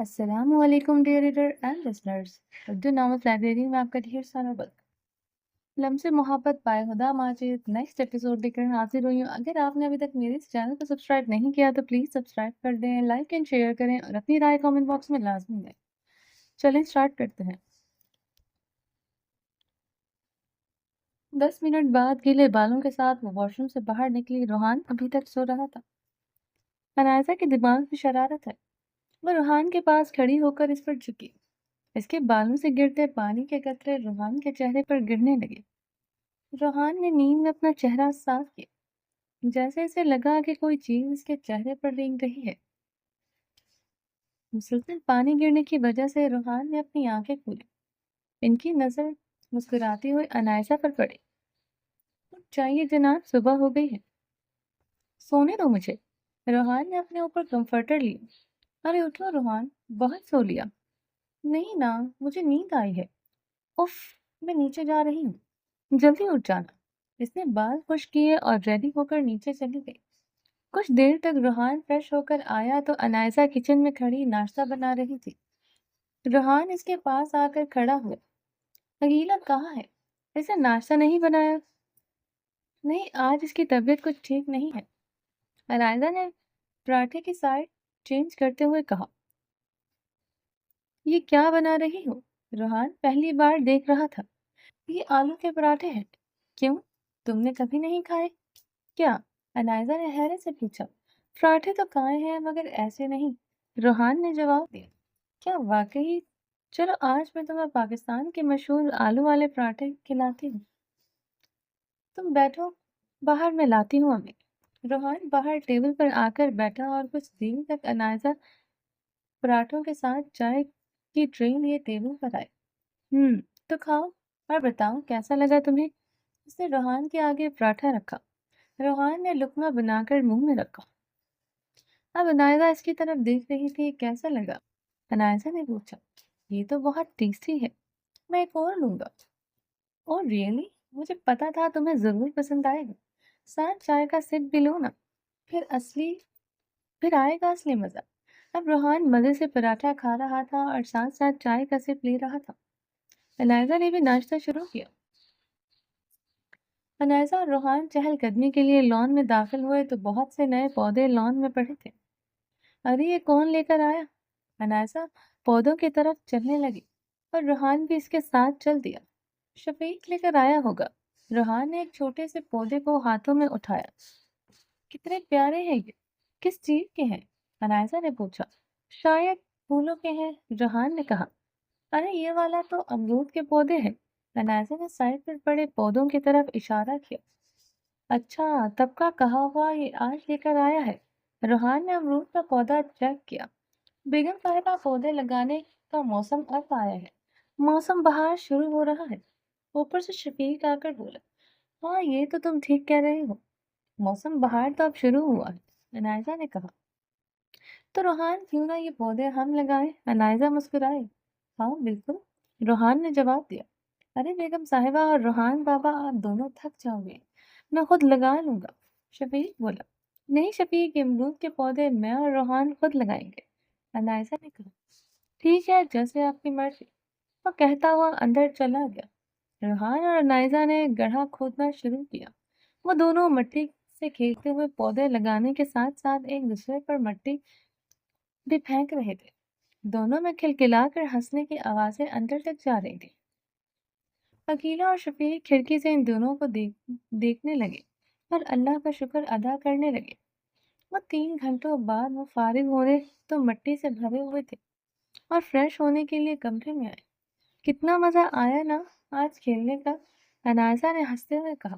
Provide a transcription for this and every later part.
السلام علیکم dear reader and listeners. Urdu names library میں آپ کا ڈھیر سارا وقت لمس محبت پائے خدا ماجد نیکسٹ ایپیسوڈ لے کر حاضر ہوئی ہوں۔ اگر آپ نے ابھی تک میرے اس چینل کو سبسکرائب نہیں کیا تو پلیز سبسکرائب کر دیں، لائک اینڈ شیئر کریں اور اپنی رائے کامنٹ باکس میں لازمی دیں۔ چلیں اسٹارٹ کرتے ہیں۔ 10 منٹ بعد گیلے بالوں کے ساتھ وہ واش روم سے باہر نکلی۔ روحان ابھی تک سو رہا تھا۔ انائزہ کے دماغ میں شرارت ہے۔ وہ روحان کے پاس کھڑی ہو کر اس پر جھکی۔ اس کے بالوں سے گرتے پانی کے قطرے روحان کے چہرے پر گرنے لگے۔ روحان نے نیند میں اپنا چہرہ صاف کیا، جیسے اسے لگا کہ کوئی چیز اس کے چہرے پر رینگ رہی ہے۔ مسلسل پانی گرنے کی وجہ سے روحان نے اپنی آنکھیں کھولی۔ ان کی نظر مسکراتی ہوئے انائزہ پر پڑی۔ اٹھ جائیے جناب، صبح ہو گئی ہے۔ سونے دو مجھے۔ روحان نے اپنے اوپر کمفرٹر لیا۔ ارے اٹھو روحان، بہت سو لیا۔ نہیں نا، مجھے نیند آئی ہے۔ اف، میں نیچے جا رہی ہوں، جلدی اٹھ جانا۔ اس نے بال خشک کیے اور ریڈی ہو کر نیچے چلی گئی۔ کچھ دیر تک روحان فریش ہو کر آیا تو انائزہ کچن میں کھڑی ناشتہ بنا رہی تھی۔ روحان اس کے پاس آ کر کھڑا ہوا۔ اگیلا کہاں ہے؟ اسے ناشتہ نہیں بنایا؟ نہیں، آج اس کی طبیعت کچھ ٹھیک نہیں ہے، انائزہ نے پراٹھے کی سائڈ چینج کرتے ہوئے کہا۔ یہ کیا بنا رہی ہو؟ روحان پہلی بار دیکھ رہا تھا۔ یہ آلو کے پراٹھے ہیں۔ کیوں؟ تم نے کبھی نہیں کھائے کیا؟ انائزہ نے حیرت سے پوچھا۔ پراٹھے تو کھائے ہیں مگر ایسے نہیں، روحان نے جواب دیا۔ کیا واقعی؟ چلو آج میں تمہیں پاکستان کے مشہور آلو والے پراٹھے کھلاتی ہوں۔ تم بیٹھو، باہر میں لاتی ہوں ہمیں۔ روحان باہر ٹیبل پر آ کر بیٹھا اور کچھ دیر تک انائزہ پراٹھوں کے ساتھ چائے کی ٹرے لیے ٹیبل پر آئے۔ تو کھاؤ اور بتاؤ کیسا لگا تمہیں؟ اس نے روحان کے آگے پراٹھا رکھا۔ روحان نے لقمہ بنا کر منہ میں رکھا۔ اب انائزہ اس کی طرف دیکھ رہی تھی۔ کیسا لگا؟ انائزہ نے پوچھا۔ یہ تو بہت ٹیسٹی ہے، میں ایک اور لوں گا۔ اور ریئلی؟ مجھے پتا تھا تمہیں ضرور پسند آئے گا۔ ساتھ چائے کا سپ بھی لو نا، پھر آئے گا اصلی مزہ۔ اب روحان مزے سے پراٹھا کھا رہا تھا اور ساتھ ساتھ چائے کا سپ لے رہا تھا۔ انائزہ نے بھی ناشتہ شروع کیا۔ انائزہ اور روحان چہل قدمی کے لیے لان میں داخل ہوئے تو بہت سے نئے پودے لان میں پڑے تھے۔ ارے یہ کون لے کر آیا؟ انائزہ پودوں کی طرف چلنے لگی اور روحان بھی اس کے ساتھ چل دیا۔ شفیق لے کر آیا ہوگا۔ روحان نے ایک چھوٹے سے پودے کو ہاتھوں میں اٹھایا۔ کتنے پیارے ہیں یہ، کس چیز کے ہیں؟ انائزہ نے پوچھا۔ شاید پھولوں کے ہیں، روحان نے کہا۔ ارے یہ والا تو امرود کے پودے ہیں۔ انائزہ نے سائڈ پر پڑے پودوں کی طرف اشارہ کیا۔ اچھا، تب کا کہا ہوا یہ آج لے کر آیا ہے۔ روحان نے امرود کا پودا چیک کیا۔ بیگم صاحبہ، پودے لگانے کا موسم اب آیا ہے، موسم بہار شروع ہو رہا ہے۔ اوپر سے شفیق آ کر بولا۔ ہاں یہ تو تم ٹھیک کہہ رہے ہو، موسم بہار تو اب شروع ہوا ہے، انائزہ نے کہا۔ تو روحان کیوں نہ یہ پودے ہم لگائیں؟ انائزہ مسکرائے۔ ہاں بالکل، روحان نے جواب دیا۔ ارے بیگم صاحبہ اور روحان بابا، آپ دونوں تھک جاؤ گے، میں خود لگا لوں گا، شفیق بولا۔ نہیں شفیق، امرود کے پودے میں اور روحان خود لگائیں گے، انائزہ نے کہا۔ ٹھیک ہے، جیسے آپ کی مرضی، وہ کہتا ہوا اندر چلا گیا۔ روحان اور انائزہ نے گڑھا کھودنا شروع کیا۔ وہ دونوں مٹی سے کھیلتے ہوئے پودے لگانے کے ساتھ ساتھ ایک دوسرے پر مٹی بھی پھینک رہے تھے۔ دونوں میں کھلکھلا کر ہنسنے کی آوازیں اندر تک جا رہی تھی۔ عقیلہ اور شفیق کھڑکی سے ان دونوں کو دیکھنے لگے اور اللہ کا شکر ادا کرنے لگے۔ وہ 3 گھنٹوں بعد وہ فارغ ہونے تو مٹی سے بھرے ہوئے تھے اور فریش ہونے کے لیے کمرے میں آئے۔ کتنا مزہ آیا نا آج کھیلنے کا، انائزہ نے ہنستے ہوئے کہا۔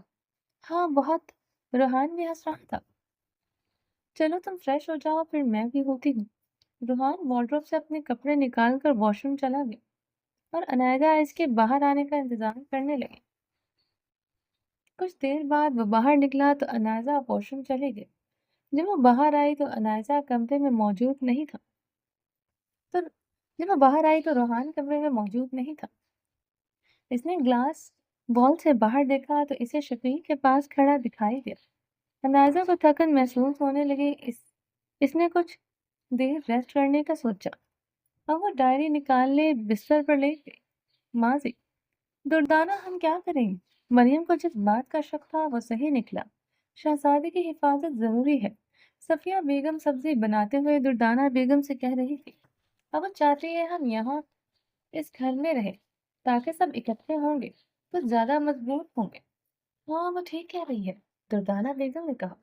ہاں بہت، روحان بھی ہنس رہا تھا۔ چلو تم فریش ہو جاؤ، پھر میں بھی ہوتی ہوں۔ روحان وارڈروب سے اپنے کپڑے نکال کر واش روم چلا گیا اور انائزہ اس کے باہر آنے کا انتظار کرنے لگے۔ کچھ دیر بعد وہ باہر نکلا تو انائزہ واش روم چلے گئے۔ جب وہ باہر آئی تو انائزہ کمرے میں موجود نہیں تھا تو روحان کمرے میں موجود نہیں تھا۔ اس نے گلاس بال سے باہر دیکھا تو اسے شفیق کے پاس کھڑا دکھائی دیا۔ انائزہ کو تھکن محسوس ہونے لگی۔ اس نے کچھ دیر ریسٹ کرنے کا سوچا۔ اور وہ ڈائری نکالنے بستر پر لیٹ گئی۔ ماضی: دردانہ ہم کیا کریں گے؟ مریم کو جس بات کا شک تھا وہ صحیح نکلا۔ شہزادی کی حفاظت ضروری ہے۔ صفیہ بیگم سبزی بناتے ہوئے دردانہ بیگم سے کہہ رہی تھی، اب وہ چاہتی ہے ہم یہاں اس گھر میں رہے تاکہ سب اکٹھے ہوں گے تو زیادہ مضبوط ہوں گے۔ ہاں وہ ٹھیک کہہ رہی ہے، دردانہ بیگم نے کہا،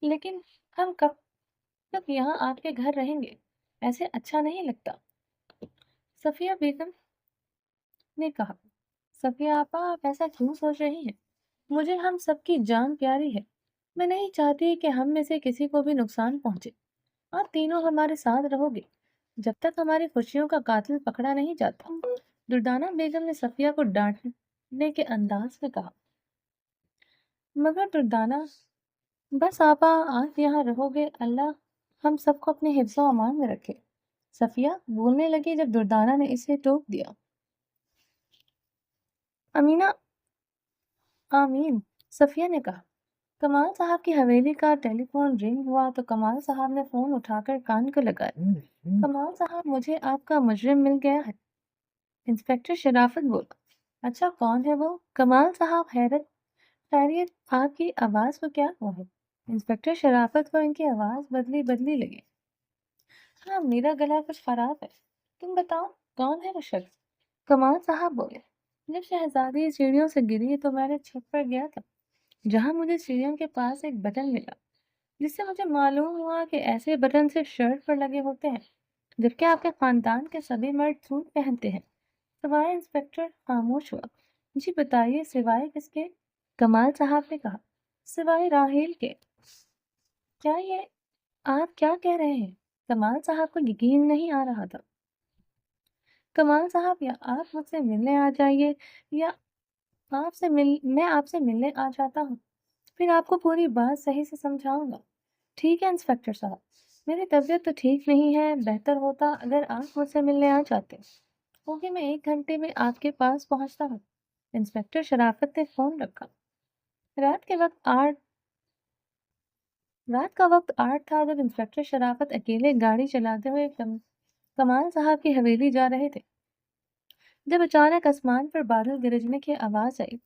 لیکن ہم کب تک یہاں آپ کے گھر رہیں گے؟ ایسے اچھا نہیں لگتا۔ صفیہ بیگم نے کہا، صفیہ آپا آپ ایسا کیوں سوچ رہی ہیں؟ مجھے ہم سب کی جان پیاری ہے۔ میں نہیں چاہتی کہ ہم میں سے کسی کو بھی نقصان پہنچے۔ آپ تینوں ہمارے ساتھ رہو گے جب تک ہماری خوشیوں کا قاتل پکڑا نہیں جاتا۔ دردانہ بیگم نے صفیہ کو ڈانٹنے کے انداز میں کہا، مگر دردانہ بس آپا آپ یہاں رہو گے، اللہ ہم سب کو اپنے حفظ و امان میں رکھے۔ صفیہ بولنے لگی جب دردانہ نے اسے ٹوک دیا۔ امینہ آمین، صفیہ نے کہا۔ کمال صاحب کی حویلی کا ٹیلی فون رنگ ہوا تو کمال صاحب نے فون اٹھا کر کان کو لگایا۔ کمال صاحب مجھے آپ کا مجرم مل گیا ہے، انسپکٹر شرافت بولا۔ اچھا کون ہے وہ؟ کمال صاحب حیرت، خیریت آپ کی آواز کو کیا ہوا ہے؟ انسپکٹر شرافت کو ان کی آواز بدلی لگی۔ ہاں میرا گلا کچھ خراب ہے، تم بتاؤ کون ہے وہ شخص؟ کمال صاحب بولے، جب شہزادی سیڑھیوں سے گری تو میں نے چھت پر گیا تھا جہاں مجھے سیڑھیوں کے پاس ایک بٹن ملا جس سے مجھے معلوم ہوا کہ ایسے بٹن صرف شرٹ پر لگے ہوتے ہیں جبکہ آپ کے خاندان کے سبھی مرد سوٹ پہنتے ہیں۔ سوائے انسپکٹر خاموش ہوا۔ جی بتائیے سوائے کس کے؟ کمال صاحب نے کہا، سوائے راحیل کے۔ کیا یہ آپ کیا کہہ رہے ہیں؟ کمال صاحب کو یقین نہیں آ رہا تھا۔ کمال صاحب یا آپ مجھ سے ملنے آ جائیے یا میں آپ سے ملنے آ جاتا ہوں، پھر آپ کو پوری بات صحیح سے سمجھاؤں گا۔ ٹھیک ہے انسپکٹر صاحب، میری طبیعت تو ٹھیک نہیں ہے، بہتر ہوتا اگر آپ مجھ سے ملنے آ جاتے۔ اوکے میں 1 گھنٹے میں آپ کے پاس پہنچتا ہوں۔ انسپکٹر شرافت نے فون رکھا۔ رات کا وقت 8 تھا جب انسپکٹر شرافت اکیلے گاڑی چلاتے ہوئے کمال صاحب کی حویلی جا رہے تھے جب اچانک آسمان پر بادل گرجنے کی آواز آئی۔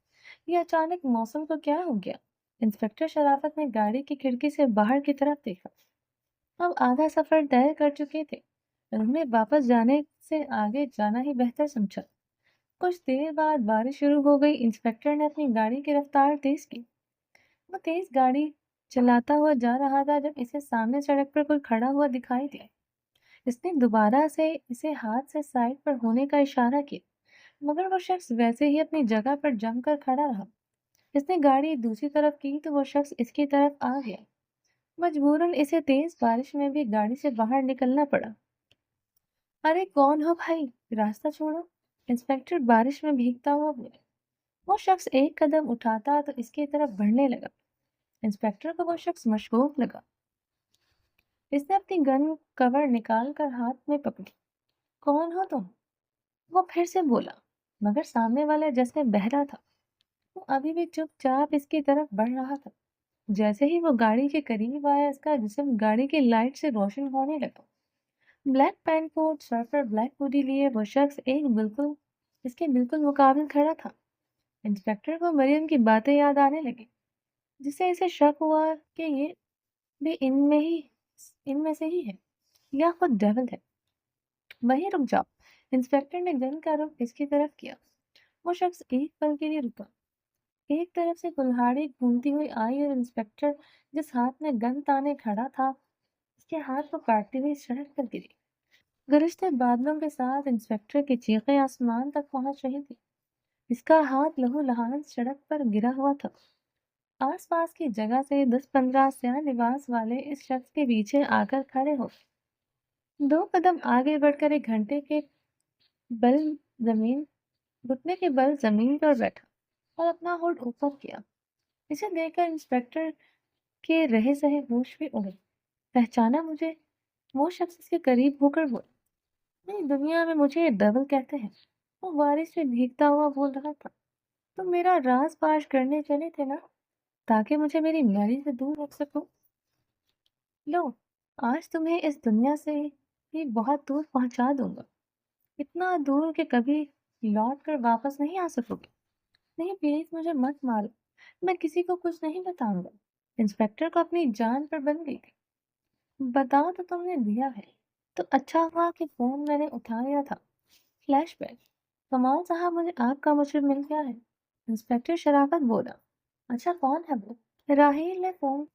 یہ اچانک موسم کو کیا ہو گیا؟ انسپکٹر شرافت نے گاڑی کی کھڑکی سے باہر کی طرف دیکھا۔ اب آدھا سفر طے کر چکے تھے، انہوں نے واپس جانے سے آگے جانا ہی بہتر سمجھا۔ کچھ دیر بعد بارش شروع ہو گئی۔ انسپکٹر نے اپنی گاڑی کی رفتار تیز کی۔ وہ تیز گاڑی چلاتا ہوا جا رہا تھا جب اسے سامنے سڑک پر کوئی کھڑا ہوا دکھائی دیا۔ اس نے دوبارہ سے اسے ہاتھ سے سائڈ پر ہونے کا اشارہ کیا، مگر وہ شخص ویسے ہی اپنی جگہ پر جم کر کھڑا رہا۔ اس نے گاڑی دوسری طرف کی تو وہ شخص اس کی طرف آ گیا۔ مجبوراً اسے تیز بارش میں بھی گاڑی سے باہر نکلنا پڑا۔ ارے کون ہو بھائی، راستہ چھوڑو، انسپکٹر بارش میں بھیگتا ہوا بولا۔ وہ شخص ایک قدم اٹھاتا تو اس کی طرف بڑھنے لگا۔ انسپکٹر کو وہ شخص مشکوک لگا۔ اس نے اپنی گن کور نکال کر ہاتھ میں پکڑی۔ کون ہو تم؟ وہ پھر سے بولا، مگر سامنے والا جیسے بہرا تھا۔ وہ ابھی بھی چپ چاپ اس کی طرف بڑھ رہا تھا۔ جیسے ہی وہ گاڑی کے قریب آیا اس کا جسم گاڑی کی لائٹ سے روشن ہونے لگا۔ بلیک پینٹ کوٹ، سر پر بلیک ہوڈی لیے وہ شخص اس کے بالکل مقابل کھڑا تھا۔ انسپکٹر کو مریم کی باتیں یاد آنے لگی، جس سے اسے شک ہوا کہ یہ بھی ان میں سے ہی ہے یا خود ڈیول ہے۔ وہیں رک جاؤ، انسپکٹر نے گن کا رخ اس کی طرف کیا۔ وہ شخص ایک پل کے لیے رکا۔ ایک طرف سے کلہاڑی گھومتی ہوئی آئی اور انسپکٹر جس ہاتھ میں گن تانے کھڑا تھا اس کے ہاتھ کو کاٹتی ہوئی سڑک پر گری۔ گرجتے بادلوں کے ساتھ انسپکٹر کی چیخیں آسمان تک پہنچ رہی تھی۔ اس کا ہاتھ لہو لہان سڑک پر گرا ہوا تھا۔ آس پاس کی جگہ سے 10-15 سیاہ لباس والے اس شخص کے پیچھے آ کر کھڑے ہو۔ 2 قدم آگے بڑھ کر ایک گھٹنے کے بل زمین پر بیٹھا اور اپنا ہوڈ اوپر کیا۔ اسے دیکھ کر انسپکٹر کے رہے سہے ہوش بھی اڑے۔ پہچانا مجھے؟ وہ شخص اس کے قریب ہو کر بولا۔ نہیں، دنیا میں مجھے ڈبل کہتے ہیں۔ وہ بارش سے بھیگتا ہوا بول رہا تھا۔ تم میرا راز پاش کرنے چلے تھے نا، تاکہ مجھے میری میری سے دور رکھ سکو۔ لو، آج تمہیں اس دنیا سے بھی بہت دور پہنچا دوں گا۔ اتنا دور کہ کبھی لوٹ کر واپس نہیں آ سکوگے۔ نہیں پلیز مجھے مت مارو، میں کسی کو کچھ نہیں بتاؤں گا۔ انسپکٹر کو اپنی جان پر بن گئی تھی۔ بتا تو تم نے دیا ہے، تو اچھا ہوا کہ فون میں نے اٹھا لیا تھا۔ فلیش بیک، کمال صاحب مجھے آپ کا مجرم مل گیا ہے۔ انسپکٹر شرافت بولا۔ اچھا کون ہے وہ؟ راہیل نے فون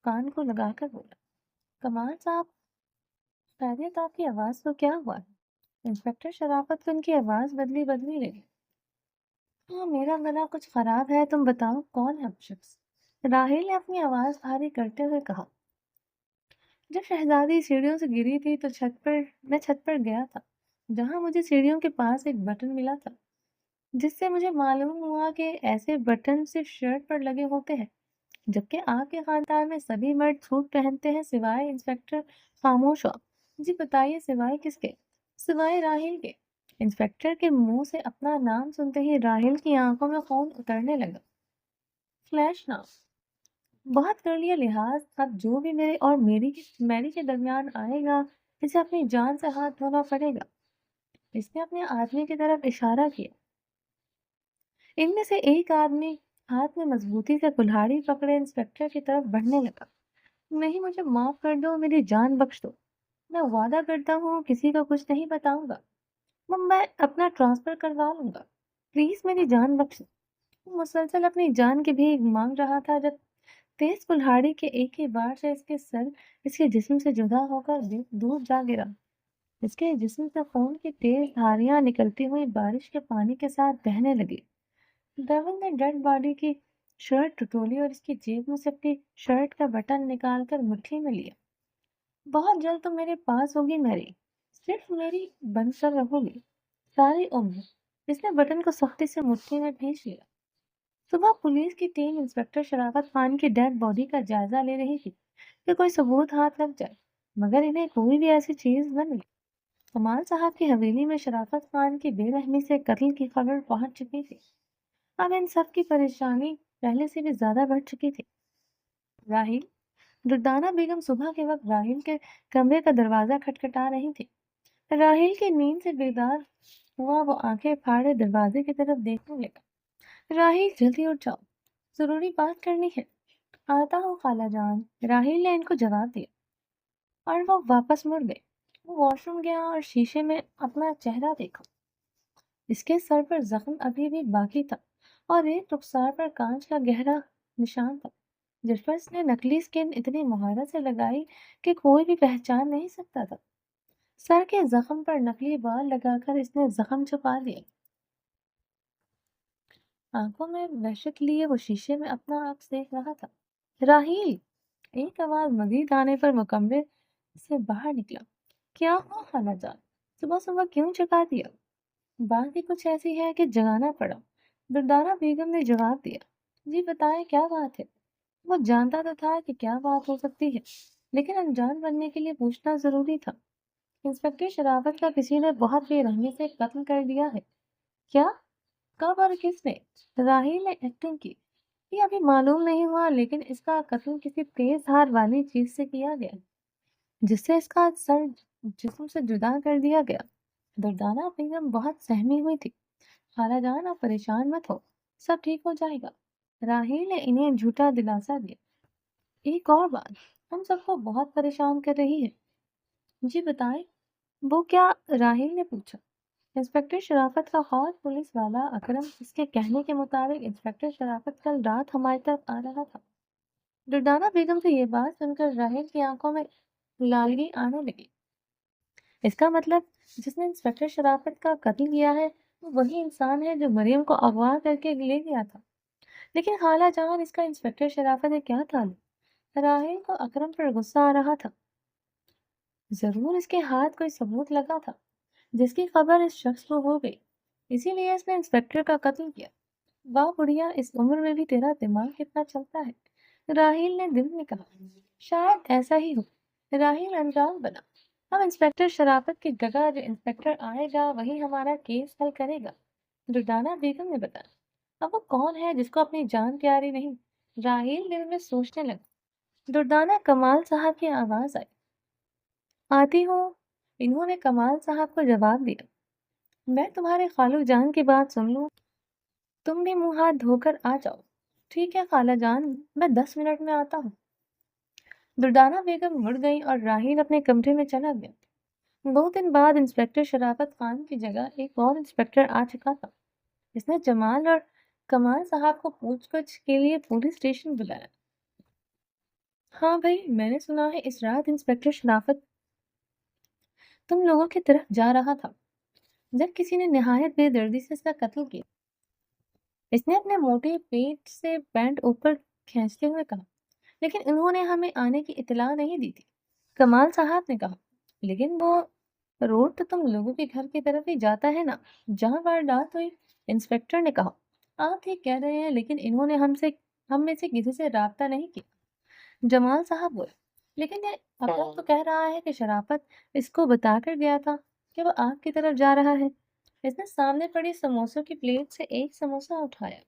کان کو لگا کر بولا۔ کمال صاحب خیریت، آپ کی آواز کو کیا ہوا ہے؟ انسپکٹر شرافت کو ان کی آواز بدلی بدلی لگی۔ ہاں میرا گلا کچھ خراب ہے، تم بتاؤ کون ہے وہ شخص؟ راہیل نے اپنی آواز بھاری کرتے ہوئے کہا۔ جب شہزادی سیڑھیوں سے گری تھی تو میں چھت پر گیا تھا، جہاں مجھے سیڑھیوں کے پاس ایک بٹن ملا تھا، جس سے مجھے معلوم ہوا کہ ایسے بٹن صرف شرٹ پر لگے ہوتے ہیں، جبکہ آپ کے خاندان میں سبھی مرد سوٹ پہنتے ہیں سوائے انسپکٹر خاموش ہوا۔ جی بتائیے سوائے کس کے؟ سوائے راہیل کے۔ انسپکٹر کے منہ سے اپنا نام سنتے ہی راہیل کی آنکھوں میں خون اترنے لگا۔ فلیش نام، بہت کر لیا لحاظ، اب جو بھی میرے اور میری کے درمیان آئے گا اسے اپنی جان سے ہاتھ دھونا پڑے گا۔ اس نے اپنے آدمی کی طرف اشارہ کیا۔ ان میں سے ایک آدمی ہاتھ میں مضبوطی سے کلہاڑی پکڑے انسپکٹر کی طرف بڑھنے لگا۔ نہیں مجھے معاف کر دو، میری جان بخش دو، میں وعدہ کرتا ہوں کسی کو کچھ نہیں بتاؤں گا، میں اپنا ٹرانسفر کروا لوں گا، پلیز میری جان بخش دو۔ وہ مسلسل اپنی جان کی بھیک مانگ رہا تھا جب تیز کلہاڑی کے ایک ہی بار سے اس کے سر اس کے جسم سے جدا ہو کر دور جا گرا۔ اس کے جسم سے خون کی تیز دھاریاں نکلتی ہوئی بارش کے پانی کے ساتھ بہنے لگی۔ ڈیون نے ڈیڈ باڈی کی شرٹ ٹٹولی اور اس کی جیب میں سے اپنی شرٹ کا بٹن نکال کر مٹھی میں لیا۔ بہت جلد تم میرے پاس ہوگی میری، صرف میری بن کر رہو گی ساری عمر۔ اس نے بٹن کو سختی سے مٹھی میں بھینچ لیا۔ صبح پولیس کی ٹیم انسپکٹر شرافت خان کی ڈیڈ باڈی کا جائزہ لے رہی تھی کہ کوئی ثبوت ہاتھ لگ جائے، مگر انہیں کوئی بھی ایسی چیز نہ ملی۔ کمال صاحب کی حویلی میں شرافت خان کی بے رحمی سے قتل کی خبر پہنچ چکی تھی۔ اب ان سب کی پریشانی پہلے سے بھی زیادہ بڑھ چکی تھی۔ راہیل، دردانہ بیگم صبح کے وقت راہیل کے کمرے کا دروازہ کھٹکھٹا رہی تھی۔ راہیل کی نیند سے بیدار ہوا وہ آنکھیں پھاڑے دروازے کی طرف دیکھنے لگا۔ راہیل جلدی اٹھ جاؤ، ضروری بات کرنی ہے۔ آتا ہوں خالہ جان، راہیل نے ان کو جواب دیا، اور وہ واپس مڑ گئے۔ وہ واش روم گیا اور شیشے میں اپنا چہرہ دیکھا۔ اس کے سر پر زخم ابھی بھی باقی تھا اور ایک رخسار پر کانچ کا گہرا نشان تھا، جس پر اس نے نکلی سکن اتنی مہارت سے لگائی کہ کوئی بھی پہچان نہیں سکتا تھا۔ سر کے زخم پر نکلی بال لگا کر اس نے زخم چھپا لیا۔ آنکھوں میں وحشت لیے وہ شیشے میں اپنا عکس دیکھ رہا تھا۔ راہیل، ایک آواز مزید آنے پر وہ کمرے سے باہر نکلا۔ کیا ہوا خالہ جان، صبح صبح کیوں جگا دیا؟ بات ہی کچھ ایسی ہے کہ جگانا پڑا، دردانہ بیگم نے جواب دیا۔ جی بتائیں کیا بات ہے؟ وہ جانتا تو تھا کہ کیا بات ہو سکتی ہے، لیکن انجان بننے کے لیے پوچھنا ضروری تھا۔ انسپکٹر شرافت کا کسی نے بہت بے رحمی سے قتل کر دیا ہے۔ کیا؟ کب اور کس نے؟ راہیل نے ایکٹنگ کی۔ یہ ابھی معلوم نہیں ہوا، لیکن اس کا قتل کسی تیز دھار والی چیز سے کیا گیا، جس سے اس کا سر جسم سے جدا کر دیا گیا۔ دردانہ بیگم بہت سہمی ہوئی تھی۔ خالہ جان آپ پریشان مت ہو، سب ٹھیک ہو جائے گا۔ راہیل نے انہیں جھوٹا دلاسا دیا۔ ایک اور بات ہم سب کو بہت پریشان کر رہی ہے۔ جی بتائیں۔ وہ کیا؟ راہیل نے پوچھا۔ انسپکٹر شرافت کا خاص پولیس والا اکرم، اس کے کہنے کے مطابق انسپکٹر شرافت کل رات ہماری طرف آ رہا تھا۔ دردانہ بیگم سے یہ بات سن کر راہیل کی آنکھوں میں لالگی آنے لگی۔ اس کا مطلب جس نے انسپکٹر شرافت کا قتل کیا ہے وہ وہی انسان ہے جو مریم کو اغوا کر کے لے گیا تھا۔ لیکن خالہ جان اس کا انسپکٹر شرافت سے کیا تعلق؟ راہیل کو اکرم پر غصہ آ رہا تھا۔ ضرور اس کے ہاتھ کوئی ثبوت لگا تھا جس کی خبر اس شخص کو ہو گئی، اسی لیے اس نے انسپکٹر کا قتل کیا۔ واہ بڑھیا، اس عمر میں بھی تیرا دماغ کتنا چلتا ہے، راہیل نے دل میں کہا۔ شاید ایسا ہی ہو۔ راہیل انجان بنا۔ اب انسپکٹر شرافت کی جگہ جو انسپکٹر آئے گا وہی ہمارا کیس حل کرے گا، دردانہ بیگم نے بتایا۔ اب وہ کون ہے جس کو اپنی جان پیاری نہیں؟ راہیل دل میں سوچنے لگا۔ دردانہ کمال صاحب کی آواز آئی۔ آتی ہوں، انہوں نے کمال صاحب کو جواب دیا۔ میں تمہارے خالو جان کی بات سن لوں، تم بھی منہ ہاتھ دھو کر آ جاؤ۔ ٹھیک ہے خالہ جان، میں 10 منٹ میں آتا ہوں۔ دردانہ بیگم مڑ گئی اور راہیل اپنے کمرے میں چلا گیا۔ 2 دن بعد انسپکٹر شرافت خان کی جگہ ایک اور انسپکٹر آ چکا تھا۔ اس نے جمال اور کمال صاحب کو پوچھ گچھ کے لیے پولیس اسٹیشن بلایا۔ ہاں بھائی، میں نے سنا ہے اس رات انسپکٹر شرافت تم لوگوں کی طرف جا رہا تھا جب کسی نے نہایت بے دردی سے اس کا قتل کیا۔ اس نے اپنے موٹے پیٹ سے پینٹ اوپر کھینچتے ہوئے کہا، لیکن انہوں نے ہمیں آنے کی اطلاع نہیں دی تھی۔ کمال صاحب نے کہا، لیکن وہ روڈ تو تم لوگوں کے گھر کی طرف ہی جاتا ہے نا جہاں واردات ہوئی۔ انسپکٹر نے کہا، آپ ٹھیک کہہ رہے ہیں، لیکن انہوں نے ہم میں سے کسی سے رابطہ نہیں کیا۔ جمال صاحب بولے، لیکن یہ اپنا تو کہہ رہا ہے کہ شرافت اس کو بتا کر گیا تھا کہ وہ آپ کی طرف جا رہا ہے۔ اس نے سامنے پڑی سموسوں کی پلیٹ سے ایک سموسہ اٹھایا۔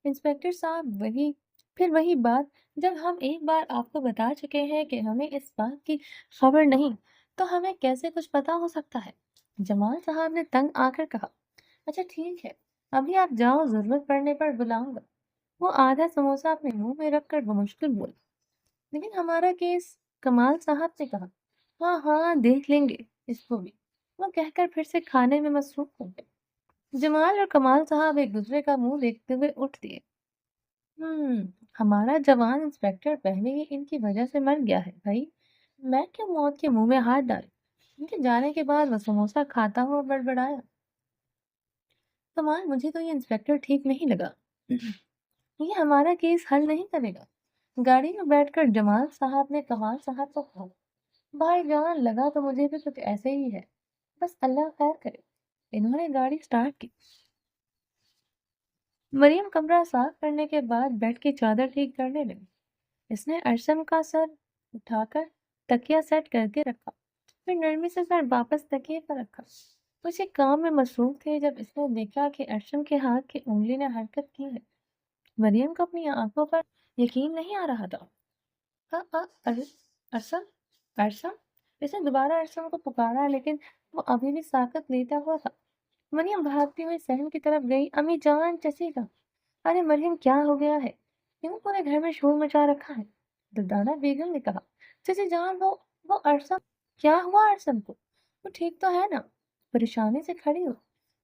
انسپکٹر صاحب، پھر وہی بات، جب ہم ایک بار آپ کو بتا چکے ہیں کہ ہمیں اس بات کی خبر نہیں تو ہمیں کیسے کچھ پتا ہو سکتا ہے؟ جمال صاحب نے تنگ آ کر کہا، اچھا ٹھیک ہے، ابھی آپ جاؤ، ضرورت پڑنے پر بلاؤں گا۔ وہ آدھا سموسہ اپنے منہ میں رکھ کر بمشکل بولا، لیکن ہمارا کیس؟ کمال صاحب نے کہا، ہاں ہاں دیکھ لیں گے اس کو بھی۔ وہ کہہ کر پھر سے کھانے میں مصروف ہو گئے۔ جمال اور کمال صاحب ایک دوسرے کا منہ دیکھتے ہوئے اٹھ دیے۔ ہمارا جوان انسپکٹر پہلے ہی ان کی وجہ سے مر گیا ہے بھائی، میں کیوں موت کے منہ میں ہاتھ ڈالوں؟ ان کے جانے کے بعد وہ سموسہ کھاتا ہوا بڑبڑایا، کمال مجھے تو یہ انسپکٹر ٹھیک نہیں لگا، یہ ہمارا کیس حل نہیں کرے گا۔ گاڑی میں بیٹھ کر جمال صاحب نے کمال صاحب کو کہا، بھائی جان لگا تو مجھے بھی کچھ ایسے ہی ہے، بس اللہ خیر کرے۔ انہوں نے گاڑی سٹارٹ کی۔ مریم کمرہ صاف کرنے کے بعد بیڈ کی چادر ٹھیک کرنے لگی۔ اس نے ارشم کا سر اٹھا کر تکیا سیٹ کر کے رکھا، پھر نرمی سے سر واپس تکیے پر رکھا۔ اسی کام میں مصروف تھے جب اس نے دیکھا کہ ارشم کے ہاتھ کی انگلی نے حرکت کی ہے۔ مریم کو اپنی آنکھوں پر یقین نہیں آ رہا تھا۔ ارشم، ارشم! اس نے دوبارہ ارشم کو پکارا، لیکن وہ ابھی بھی ساکت لیتا ہوا تھا۔ مریم بھاگتی ہوئی صحن کی طرف گئی۔ امی جان، چچی کا! ارے مریم، کیا ہو گیا ہے؟ کیوں پورے گھر میں شور مچا رکھا ہے؟ دردانہ بیگم نے کہا، چچی جان، وہ ارشم! کیا ہوا ارشم کو؟ وہ ٹھیک تو ہے نا؟ پریشانی سے کھڑی ہو۔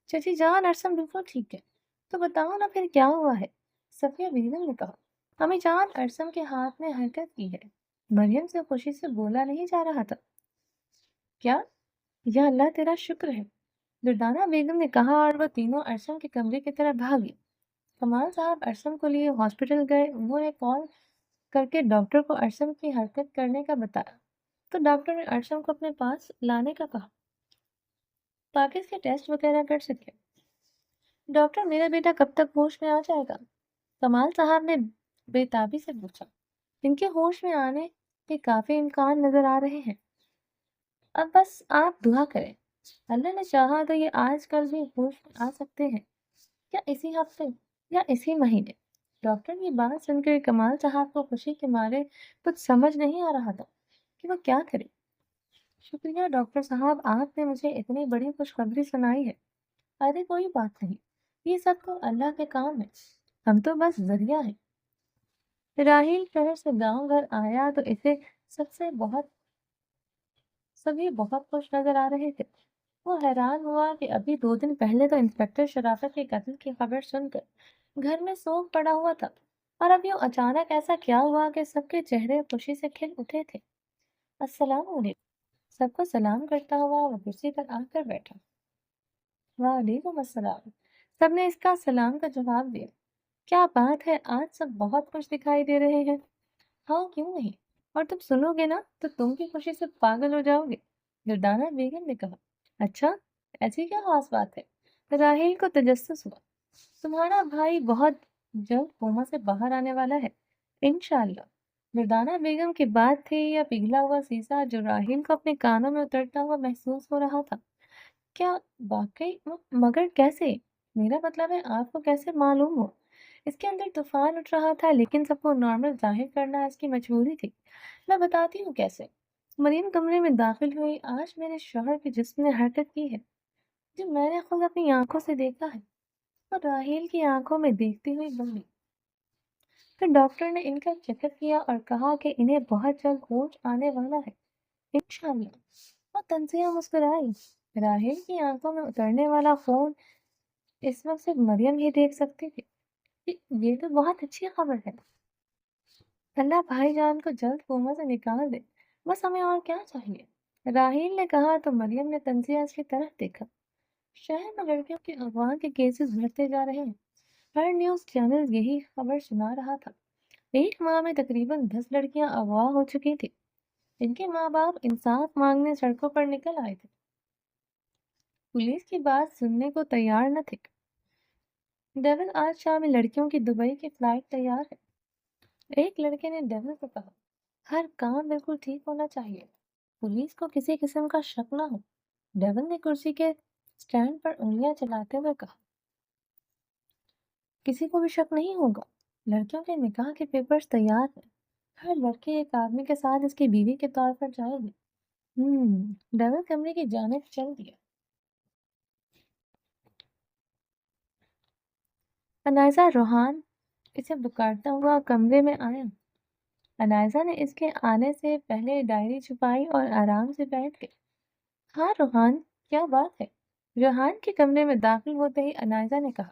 چچی جان، ارشم بالکل ٹھیک ہے۔ تو بتاؤ نا پھر کیا ہوا ہے؟ صفیہ بیگم نے کہا، امی جان، ارشم کے ہاتھ میں حرکت کی ہے۔ مریم سے خوشی سے بولا نہیں جا رہا تھا۔ کیا؟ یا اللہ تیرا شکر ہے، دردانہ بیگم نے کہا، اور وہ تینوں ارشم کے کمرے کی طرف بھاگی۔ کمال صاحب ارشم کو لیے ہاسپٹل گئے۔ انہوں نے کال کر کے ڈاکٹر کو ارشم کی حرکت کرنے کا بتایا، تو ڈاکٹر نے ارشم کو اپنے پاس لانے کا کہا تاکہ اس کے ٹیسٹ وغیرہ کر سکے۔ ڈاکٹر، میرا بیٹا کب تک ہوش میں آ جائے گا؟ کمال صاحب نے بے تابی سے پوچھا۔ ان کے ہوش میں آنے کے کافی امکان نظر آ رہے ہیں، اب بس آپ دعا کریں، اللہ نے چاہا تو یہ آج کل بھی ہوش میں آ سکتے ہیں، یا اسی ہفتے یا اسی مہینے۔ ڈاکٹر کی بات سن کر کمال صاحب کو خوشی کے مارے کچھ سمجھ نہیں آ رہا تھا کہ وہ کیا کرے۔ شکریہ ڈاکٹر صاحب، آپ نے مجھے اتنی بڑی خوشخبری سنائی ہے۔ ارے کوئی بات نہیں، یہ سب تو اللہ کے کام ہے، ہم تو بس ذریعہ ہیں۔ راہیل شہر سے گاؤں گھر آیا تو اسے سبھی بہت خوش نظر آ رہے تھے۔ وہ حیران ہوا کہ ابھی 2 دن پہلے تو انسپکٹر شرافت کے قتل کی خبر سن کر گھر میں سوگ پڑا ہوا تھا، اور اب یوں اچانک ایسا کیا ہوا کہ سب کے چہرے خوشی سے کھل اٹھے تھے۔ السلام علیکم! سب کو سلام کرتا ہوا وہ کرسی پر آ کر بیٹھا۔ وعلیکم السلام! سب نے اس کا سلام کا جواب دیا۔ کیا بات ہے، آج سب بہت خوش دکھائی دے رہے ہیں۔ ہاں کیوں نہیں، اور تم سنو گے نا تو تم بھی خوشی سے پاگل ہو جاؤ گے، دردانہ بیگم نے کہا۔ اچھا، ایسی کیا خاص بات ہے؟ راہیل کو تجسس ہوا۔ تمہارا بھائی بہت جلد کوما سے باہر آنے والا ہے، انشاءاللہ۔ دردانہ بیگم کی بات تھی یا پگھلا ہوا سیسا جو راہیل کو اپنے کانوں میں اترتا ہوا محسوس ہو رہا تھا؟ کیا واقعی؟ مگر کیسے؟ میرا مطلب ہے آپ کو کیسے معلوم ہو؟ اس کے اندر طوفان اٹھ رہا تھا، لیکن سب کو نارمل ظاہر کرنا اس کی مجبوری تھی۔ میں بتاتی ہوں کیسے۔ مریم کمرے میں داخل ہوئی۔ آج میرے شوہر کے جسم نے حرکت کی ہے، جو میں نے خود اپنی آنکھوں سے دیکھا ہے۔ اور راہیل کی آنکھوں میں دیکھتی ہوئی بولی۔ پھر ڈاکٹر نے ان کا چیک اپ کیا اور کہا کہ انہیں بہت جلد ہوش آنے والا ہے، انشاءاللہ۔ اور تنزیہ مسکرائی۔ راہیل کی آنکھوں میں اترنے والا خون اس وقت صرف مریم ہی دیکھ سکتی تھی۔ یہ تو بہت اچھی خبر ہے۔ اللہ بھائی جان کو جلد کوما سے نکال دے، بس ہمیں اور کیا چاہیے؟ راہیل نے کہا تو مریم نے تنزیہ کی طرف دیکھا۔ شہر میں لڑکیوں کے اغوا کے کیسز بڑھتے جا رہے ہیں۔ ہر نیوز چینل یہی خبر سنا رہا تھا۔ ایک ماہ میں تقریباً 10 لڑکیاں اغوا ہو چکی تھی۔ ان کے ماں باپ انصاف مانگنے سڑکوں پر نکل آئے تھے۔ پولیس کی بات سننے کو تیار نہ تھے۔ ڈیول آج شام میں لڑکیوں کی دبئی کی فلائٹ تیار ہے۔ ایک لڑکے نے ڈیول کو کہا، ہر کام بالکل ٹھیک ہونا چاہیے، پولیس کو کسی قسم کا شک نہ ہو۔ ڈیول نے کرسی کے سٹینڈ پر انگلیاں چلاتے ہوئے کہا، کسی کو بھی شک نہیں ہوگا۔ لڑکیوں کے نکاح کے پیپرز تیار ہیں۔ ہر لڑکی ایک آدمی کے ساتھ اس کی بیوی کے طور پر جائے گی۔ ڈیول کمرے کی جانب چل دیا۔ انائزہ روحان اسے پکارتا ہوا کمرے میں آیا۔ انائزہ نے اس کے آنے سے پہلے ڈائری چھپائی اور آرام سے بیٹھ گئی۔ ہاں روحان، کیا بات ہے؟ روحان کے کمرے میں داخل ہوتے ہی انائزہ نے کہا،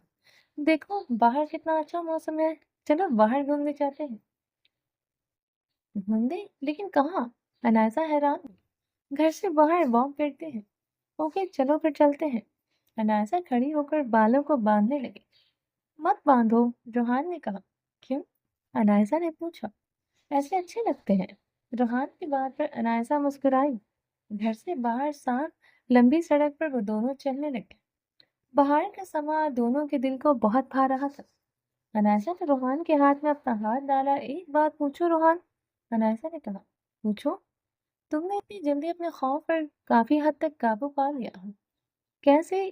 دیکھو باہر کتنا اچھا موسم ہے، چلو باہر گھومنے جاتے ہیں۔ گھومنے؟ لیکن کہاں؟ انائزہ حیران ہوئی۔ گھر سے باہر واک کرتے ہیں۔ اوکے چلو پھر چلتے ہیں۔ انائزہ کھڑی ہو کر بالوں کو باندھنے لگی۔ مت باندھو، روحان نے کہا۔ کیوں؟ انائزہ نے پوچھا۔ ایسے اچھے لگتے ہیں۔ روحان کی بات پر انائزہ مسکرائی۔ گھر سے باہر صاف لمبی سڑک پر وہ دونوں چلنے لگے۔ باہر کا سما دونوں کے دل کو بہت بھا رہا تھا۔ انائزہ نے روحان کے ہاتھ میں اپنا ہاتھ ڈالا۔ ایک بات پوچھو روحان؟ انائزہ نے کہا۔ پوچھو۔ تم نے اتنی جلدی اپنے خوف پر کافی حد تک قابو پا لیا ہو۔ کیسے؟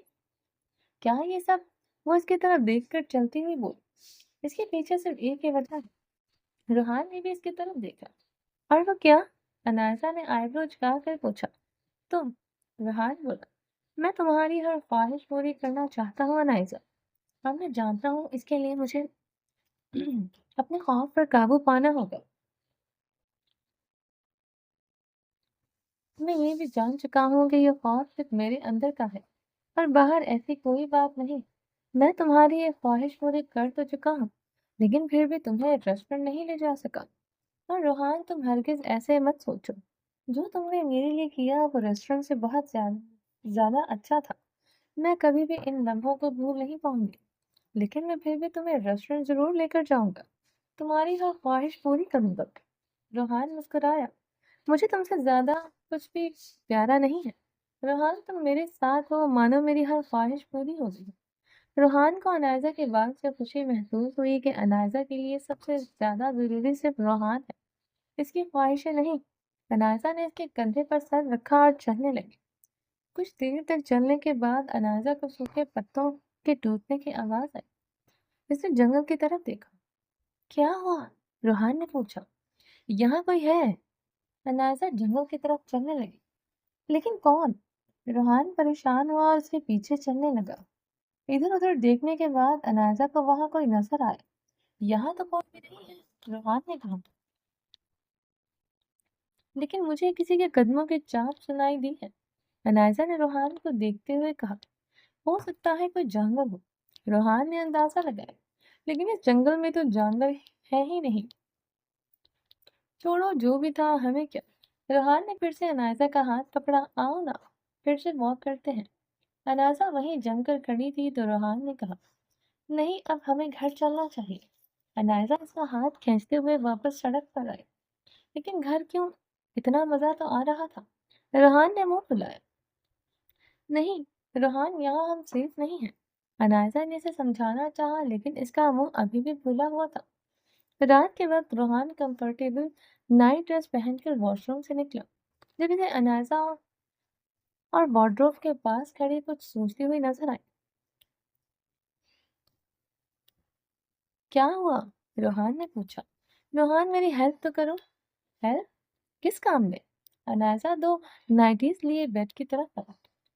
کیا یہ سب؟ وہ اس کی طرف دیکھ کر چلتی ہوئی بولی۔ اس کے پیچھے صرف ایک ہی وجہ ہے۔ روحان نے بھی اس کی طرف دیکھا۔ اور وہ کیا؟ انائزہ نے آئی برو جھکا کر پوچھا۔ تم؟ روحان بولا۔ میں تمہاری ہر خواہش پوری کرنا چاہتا ہوں انائزہ، اور میں جانتا ہوں اس کے لیے مجھے اپنے خوف پر قابو پانا ہوگا۔ میں یہ بھی جان چکا ہوں کہ یہ خوف صرف میرے اندر کا ہے، اور باہر ایسی کوئی بات نہیں۔ میں تمہاری یہ خواہش پوری کر تو چکا ہوں، لیکن پھر بھی تمہیں ریسٹورنٹ نہیں لے جا سکا۔ اور روحان تم ہرگز ایسے مت سوچو۔ جو تم نے میرے لیے کیا وہ ریسٹورنٹ سے بہت زیادہ اچھا تھا۔ میں کبھی بھی ان لمحوں کو بھول نہیں پاؤں گی، لیکن میں پھر بھی تمہیں ریسٹورنٹ ضرور لے کر جاؤں گا۔ تمہاری ہر خواہش پوری کروں گا۔ روحان مسکرایا۔ مجھے تم سے زیادہ کچھ بھی پیارا نہیں ہے۔ روحان تم میرے ساتھ ہو مانو میری ہر خواہش پوری ہو گئی۔ روحان کو انائزہ کے بات سے خوشی محسوس ہوئی کہ انائزہ کے لیے سب سے زیادہ ضروری صرف روحان ہے، اس کی خواہشیں نہیں۔ انائزہ نے اس کے کندھے پر سر رکھا اور چلنے لگی۔ کچھ دیر تک چلنے کے بعد انائزہ کو سوکھے پتوں کے ٹوٹنے کی آواز آئی۔ اس نے جنگل کی طرف دیکھا۔ کیا ہوا؟ روحان نے پوچھا۔ یہاں کوئی ہے؟ انائزہ جنگل کی طرف چلنے لگی۔ لیکن کون؟ روحان پریشان ہوا اور اس کے پیچھے چلنے لگا۔ ادھر ادھر دیکھنے کے بعد انائزہ کو وہاں کوئی نظر آیا۔ یہاں تو کوئی بھی نہیں ہے، روحان نے کہا، لیکن مجھے کسی کے قدموں کی چاپ سنائی دی ہے۔ انائزہ نے روحان کو دیکھتے ہوئے کہا، ہو سکتا ہے کوئی جانور ہو۔ روحان نے اندازہ لگایا، لیکن اس جنگل میں تو جانور ہے ہی نہیں۔ چھوڑو جو بھی تھا، ہمیں کیا۔ روحان نے پھر سے انائزہ کا ہاتھ پکڑا۔ آؤ نا، پھر سے واک کرتے ہیں۔ انائزہ وہیں جم کر کھڑی تھی تو روحان نے کہا، نہیں اب ہمیں گھر چلنا چاہیے۔ انائزہ اس کا ہاتھ کھینچتے ہوئے واپس سڑک پر آئی۔ لیکن گھر کیوں؟ اتنا مزہ تو آ رہا تھا۔ روحان نے منہ پھلایا۔ نہیں روحان، یہاں ہم سیف نہیں ہیں۔ انائزہ نے اسے سمجھانا چاہا لیکن اس کا منہ ابھی بھی پھولا ہوا تھا۔ رات کے وقت روحان کمفرٹیبل نائٹ ڈریس پہن کر واش روم سے نکلا۔ جب اسے انائزہ اور وارڈروب کے پاس کھڑی کچھ سوچتی ہوئی نظر آئی۔ کیا ہوا؟ روحان نے پوچھا۔ روحان میری ہیلپ تو کرو۔ ہیلپ؟ کس کام میں؟ انائزہ دو نائٹیز لیے بیڈ کی طرف آیا۔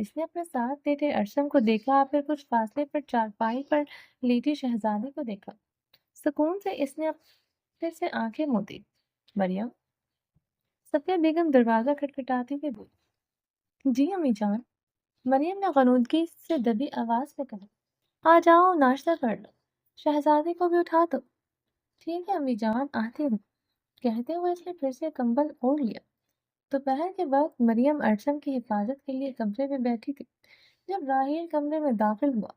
اس نے اپنے ساتھ لیٹے ارشم کو دیکھا، پھر کچھ فاصلے پر چارپائی پر لیٹی شہزادی کو دیکھا۔ سکون سے اس نے پھر سے آنکھیں موندی۔ مریم، صفیہ بیگم دروازہ کھٹکھٹاتی ہوئی بولی۔ جی امی جان، مریم نے غنودگی سے دبی آواز میں کہا۔ آ جاؤ، ناشتہ کر لو، شہزادی کو بھی اٹھا دو۔ ٹھیک ہے امی جان، آتی ہوں، کہتے ہوئے اس نے پھر سے کمبل اوڑھ لیا۔ دوپہر کے وقت مریم ارشم کی حفاظت کے لیے کمرے میں بیٹھی تھی جب راہیل کمرے میں داخل ہوا۔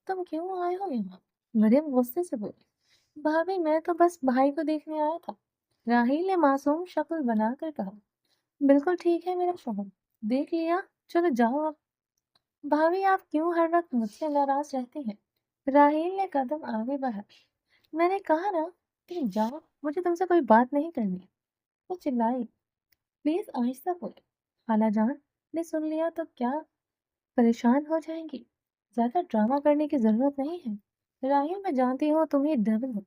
تم کیوں آئے ہو یہاں؟ مریم غصے سے بولی۔ بھابھی، میں تو بس بھائی کو دیکھنے آیا تھا، راہیل نے معصوم شکل بنا کر کہا۔ بالکل ٹھیک ہے میرا شوہر، دیکھ لیا، چلو جاؤ اب۔ بھابھی، آپ کیوں ہر وقت مجھ سے ناراض رہتی ہیں؟ راہیل نے قدم آگے بڑھایا۔ میں نے کہا نا، تم جاؤ، مجھے تم سے کوئی بات نہیں کرنی۔ وہ چلائی۔ پلیز آہستہ بولے، خالہ جان نے سن لیا تو کیا پریشان ہو جائیں گی؟ زیادہ ڈرامہ کرنے کی ضرورت نہیں ہے۔ راہیل، میں جانتی ہوں تم ہی ڈیول ہو۔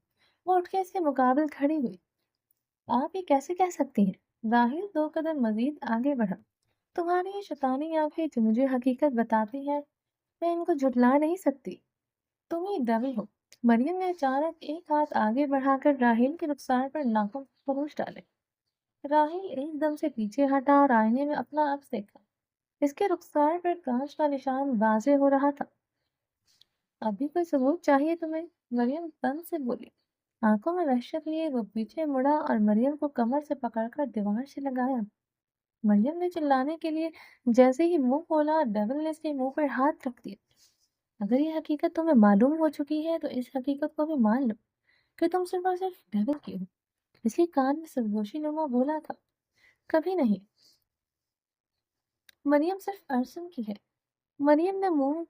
وہ اٹھ کے اس کے مقابل کھڑی ہوئی۔ آپ یہ کیسے کہہ سکتی ہیں؟ راہیل دو قدم مزید آگے بڑھا۔ تمہاری یہ شیطانی آنکھیں جو مجھے حقیقت بتاتی ہیں، میں ان کو جھٹلا نہیں سکتی۔ تم ہی ڈیول ہو۔ مریم نے اچانک ایک ہاتھ آگے بڑھا کر راہیل کے رخسار پر ناخن خروش ڈالے۔ راہیل ایک دم سے پیچھے ہٹا اور آئینے میں اپنا عکس دیکھا۔ اس کے رخسار پر کانچ کا نشان واضح ہو رہا تھا۔ ابھی کوئی ثبوت چاہیے تمہیں؟ مریم بند سے بولی۔ آنکھوں میں وحشت لیے وہ پیچھے مڑا اور مریم کو کمر سے پکڑ کر دیوار سے لگایا۔ مریم نے چلانے کے لیے جیسے ہی منہ کھولا، ڈیول نے اس کے منہ پر ہاتھ رکھ دیا۔ اگر یہ حقیقت تمہیں معلوم ہو چکی ہے تو اس حقیقت کو بھی مان لو کہ تم صرف اور صرف ڈیول کی ہو۔ اس کے کان میں سرگوشی نما بولا تھا۔ کبھی نہیں، مریم صرف ارسم کی ہے۔ مریم نے منہ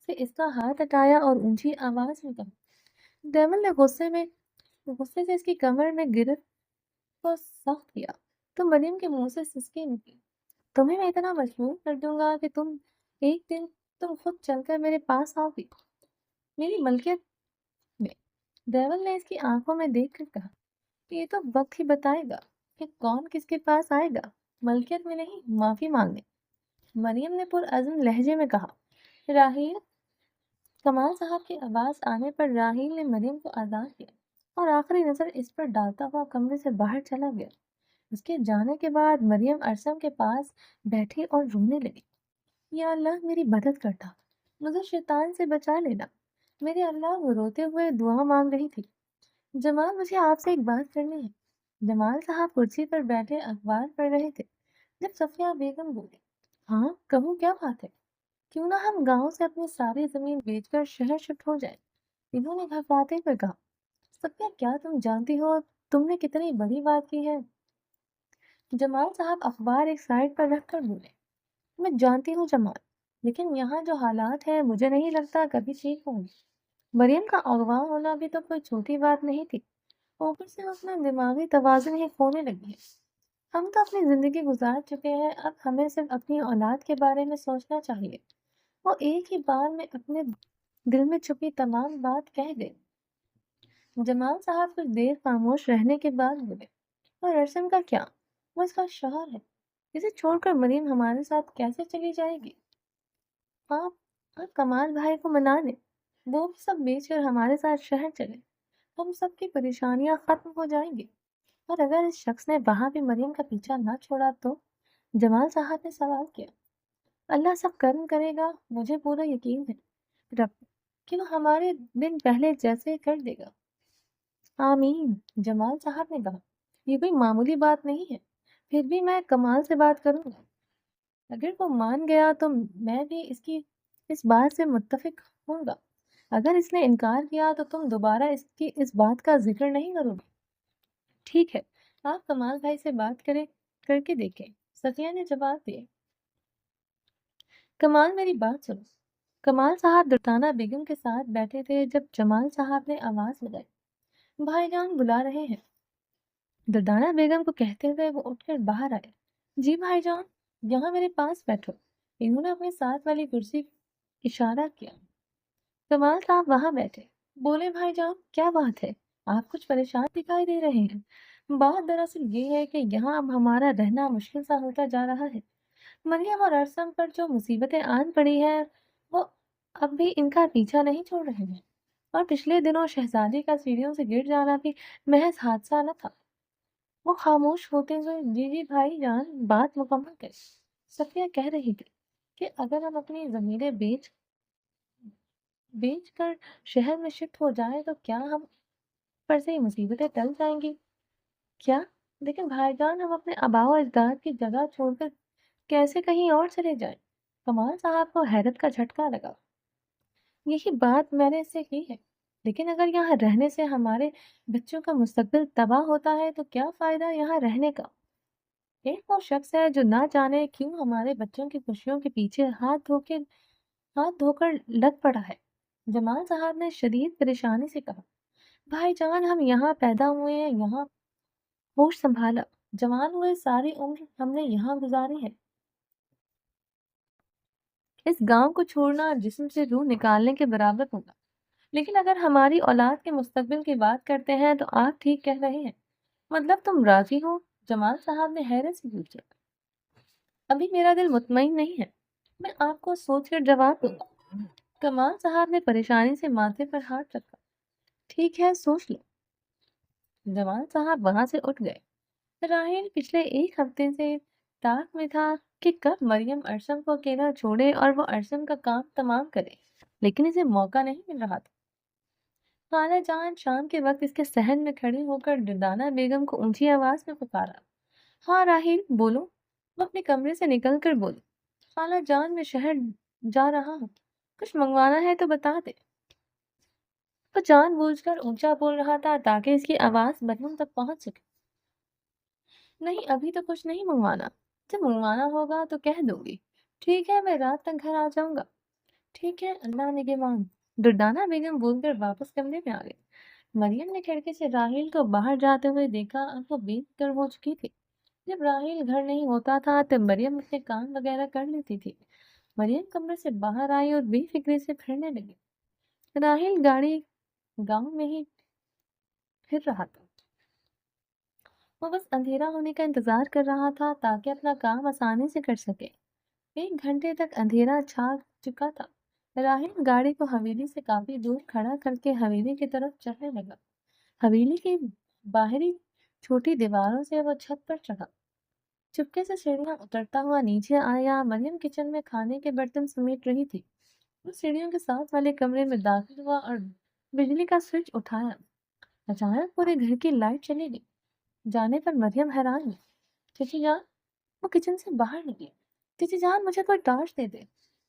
سے اس کا ہاتھ ہٹایا اور اونچی آواز میں کہا۔ ڈیول نے غصے سے اس کی کمر میں گرفت کو سخت کیا تو مریم کے منہ سے سسکی نکلی۔ تمہیں میں اتنا مجبور کر دوں گا کہ ایک دن تم خود چل کر میرے پاس آؤ گی، میری ملکیت میں۔ ڈیول نے اس کی آنکھوں میں دیکھ کر کہا، یہ تو وقت ہی بتائے گا کہ کون کس کے پاس آئے گا، ملکیت میں نہیں، معافی مانگنے۔ مریم نے پرعزم لہجے میں کہا۔ راہیل، کمال صاحب کی آواز آنے پر راہیل نے مریم کو آزاد کیا اور آخری نظر اس پر ڈالتا ہوا کمرے سے باہر چلا گیا۔ اس کے جانے کے بعد مریم ارسم کے پاس بیٹھی اور رونے لگی۔ یا اللہ، میری مدد کرتا، مجھے شیطان سے بچا لینا۔ میرے اللہ، وہ روتے ہوئے دعا مانگ رہی تھی۔ جمال، مجھے آپ سے ایک بات کرنی ہے۔ جمال صاحب کرسی پر بیٹھے اخبار پڑھ رہے تھے جب صفیہ بیگم بولی۔ ہاں کہوں، کیا بات ہے؟ کیوں نہ ہم گاؤں سے اپنی ساری زمین بیچ کر شہر شفٹ ہو جائیں؟ انہوں نے گھبراتے ہوئے کہا۔ صفیہ، کیا تم جانتی ہو تم نے کتنی بڑی بات کی ہے؟ جمال صاحب اخبار ایک سائڈ پر رکھ کر بولے۔ میں جانتی ہوں جمال، لیکن یہاں جو حالات ہیں مجھے نہیں لگتا کبھی ٹھیک ہوں گے۔ مریم کا اغوا ہونا بھی تو کوئی چھوٹی بات نہیں تھی، اوپر سے وہ اپنا دماغی توازن ہی کھونے لگی ہے۔ ہم تو اپنی زندگی گزار چکے ہیں، اب ہمیں صرف اپنی اولاد کے بارے میں سوچنا چاہیے۔ وہ ایک ہی بار میں اپنے دل میں چھپی تمام بات کہہ گئے۔ جمال صاحب کچھ دیر خاموش رہنے کے بعد بولے۔ اور ارسم کا کیا؟ وہ اس کا شوہر ہے، اسے چھوڑ کر مریم ہمارے ساتھ کیسے چلی جائے گی؟ آپ کمال بھائی کو منا لیں، وہ بھی سب بیچ کر ہمارے ساتھ شہر چلے، ہم سب کی پریشانیاں ختم ہو جائیں گی۔ اور اگر اس شخص نے وہاں بھی مریم کا پیچھا نہ چھوڑا تو؟ جمال صاحب نے سوال کیا۔ اللہ سب کرم کرے گا، مجھے پورا یقین ہے رب کہ وہ ہمارے دن پہلے جیسے کر دے گا۔ آمین، جمال صاحب نے کہا۔ یہ کوئی معمولی بات نہیں ہے، پھر بھی میں کمال سے بات کروں گا۔ اگر وہ مان گیا تو میں بھی اس بات سے متفق ہوں گا۔ اگر اس نے انکار کیا تو تم دوبارہ اس بات کا ذکر نہیں کرو گے۔ ٹھیک ہے، آپ کمال بھائی سے بات کر کے دیکھیں، صفیہ نے جواب دیا۔ کمال، میری بات سنو۔ کمال صاحب دردانہ بیگم کے ساتھ بیٹھے تھے جب جمال صاحب نے آواز لگائی۔ بھائی جان بلا رہے ہیں۔ دردانہ بیگم کو کہتے ہوئے وہ اٹھ کر باہر آئے۔ جی بھائی جان، یہاں میرے پاس بیٹھو۔ انہوں نے اپنے ساتھ والی کرسی اشارہ کیا۔ کمال صاحب وہاں بیٹھے۔ بولے بھائی جان، کیا بات ہے؟ آپ کچھ پریشان دکھائی دے رہے ہیں۔ بات دراصل یہ ہے کہ یہاں اب ہمارا رہنا مشکل سا ہوتا جا رہا ہے۔ مریم اور ارسم پر جو مصیبتیں آن پڑی ہیں وہ اب بھی ان کا پیچھا نہیں چھوڑ رہے ہیں، اور پچھلے دنوں شہزادی کا سیڑھیوں سے گر جانا بھی محض حادثہ نہ تھا۔ وہ خاموش ہوتے ہوئے جی جی بھائی جان بات مکمل کر صفیہ کہہ رہی تھی کہ اگر ہم اپنی زمینیں بیچ کر شہر میں شفٹ ہو جائیں تو کیا ہم پر سے یہ مصیبتیں ٹل جائیں گی؟ کیا؟ لیکن بھائی جان ہم اپنے آباء و اجداد کی جگہ چھوڑ کر کیسے کہیں اور چلے جائیں؟ کمال صاحب کو حیرت کا جھٹکا لگا۔ یہی بات میں نے اس سے کی ہے، لیکن اگر یہاں رہنے سے ہمارے بچوں کا مستقبل تباہ ہوتا ہے تو کیا فائدہ یہاں رہنے کا؟ ایک وہ شخص ہے جو نہ جانے کیوں ہمارے بچوں کی خوشیوں کے پیچھے ہاتھ دھو کر لگ پڑا ہے۔ جمال صاحب نے شدید پریشانی سے کہا، بھائی جان ہم یہاں پیدا ہوئے ہیں، یہاں ہوش سنبھالا، جوان ہوئے، ساری عمر ہم نے یہاں گزاری ہے۔ اس گاؤں کو چھوڑنا جسم سے روح نکالنے کے برابر ہوگا۔ لیکن اگر ہماری اولاد کے مستقبل کی بات کرتے ہیں تو آپ ٹھیک کہہ رہے ہیں، مطلب تم راضی ہو؟ جمال صاحب نے حیرت سے پوچھا۔ ابھی میرا دل مطمئن نہیں ہے، میں آپ کو سوچ کر جواب دوں گا۔ کمال صاحب نے پریشانی سے ماتھے پر ہاتھ رکھا۔ ٹھیک ہے، سوچ لو۔ جمال صاحب وہاں سے اٹھ گئے۔ راہیل پچھلے ایک ہفتے سے تاک میں تھا کہ کب مریم ارسم کو اکیلا چھوڑے اور وہ ارسم کا کام تمام کرے، لیکن اسے موقع نہیں مل رہا تھا۔ خالہ جان شام کے وقت اس کے صحن میں کھڑی ہو کر دردانہ بیگم کو اونچی آواز میں پکارا۔ ہاں راہیل بولو۔ وہ اپنے کمرے سے نکل کر بولی، خالہ جان میں شہر جا رہا ہوں، کچھ منگوانا ہے تو بتا دے۔ وہ جان بوجھ کر اونچا بول رہا تھا تاکہ اس کی آواز مریم تک پہنچ سکے۔ نہیں ابھی تو کچھ نہیں منگوانا، جب منگوانا ہوگا تو کہہ دوں گی۔ ٹھیک ہے، میں رات تک گھر آ جاؤں گا۔ ٹھیک ہے، اللہ نگہبان۔ دردانہ بیگم بول کر واپس کمرے میں آ گئی۔ مریم نے کھڑکی سے راہیل کو باہر جاتے ہوئے دیکھا، اب وہ بے فکر ہو چکی تھی۔ جب راہیل گھر نہیں ہوتا تھا تب مریم اپنے کام وغیرہ کر لیتی تھی۔ مریم کمرے سے باہر آئی اور بے فکری سے پھرنے لگی۔ راہیل گاڑی گاؤں میں ہی پھر رہا تھا۔ وہ بس اندھیرا ہونے کا انتظار کر رہا تھا تاکہ اپنا کام آسانی سے کر سکے۔ 1 گھنٹے تک اندھیرا چھا چکا تھا۔ راہیل گاڑی کو حویلی سے کافی دور کھڑا کر کے حویلی کی طرف چلنے لگا۔ حویلی کی باہری چھوٹی دیواروں سے وہ چھت پر چڑھا۔ چپکے سے سیڑھیاں اترتا ہوا نیچے آیا۔ مریم کچن میں کھانے کے برتن سمیٹ رہی تھی۔ وہ سیڑھیوں کے ساتھ والے کمرے میں داخل ہوا اور بجلی کا سوئچ اٹھایا۔ اچانک پورے گھر کی لائٹ چلی گئی۔ جانے پر مریم حیران ہوئی۔ چچی جان، وہ کچن سے باہر نکلی۔ چچی جان مجھے کوئی ٹارچ دے دے،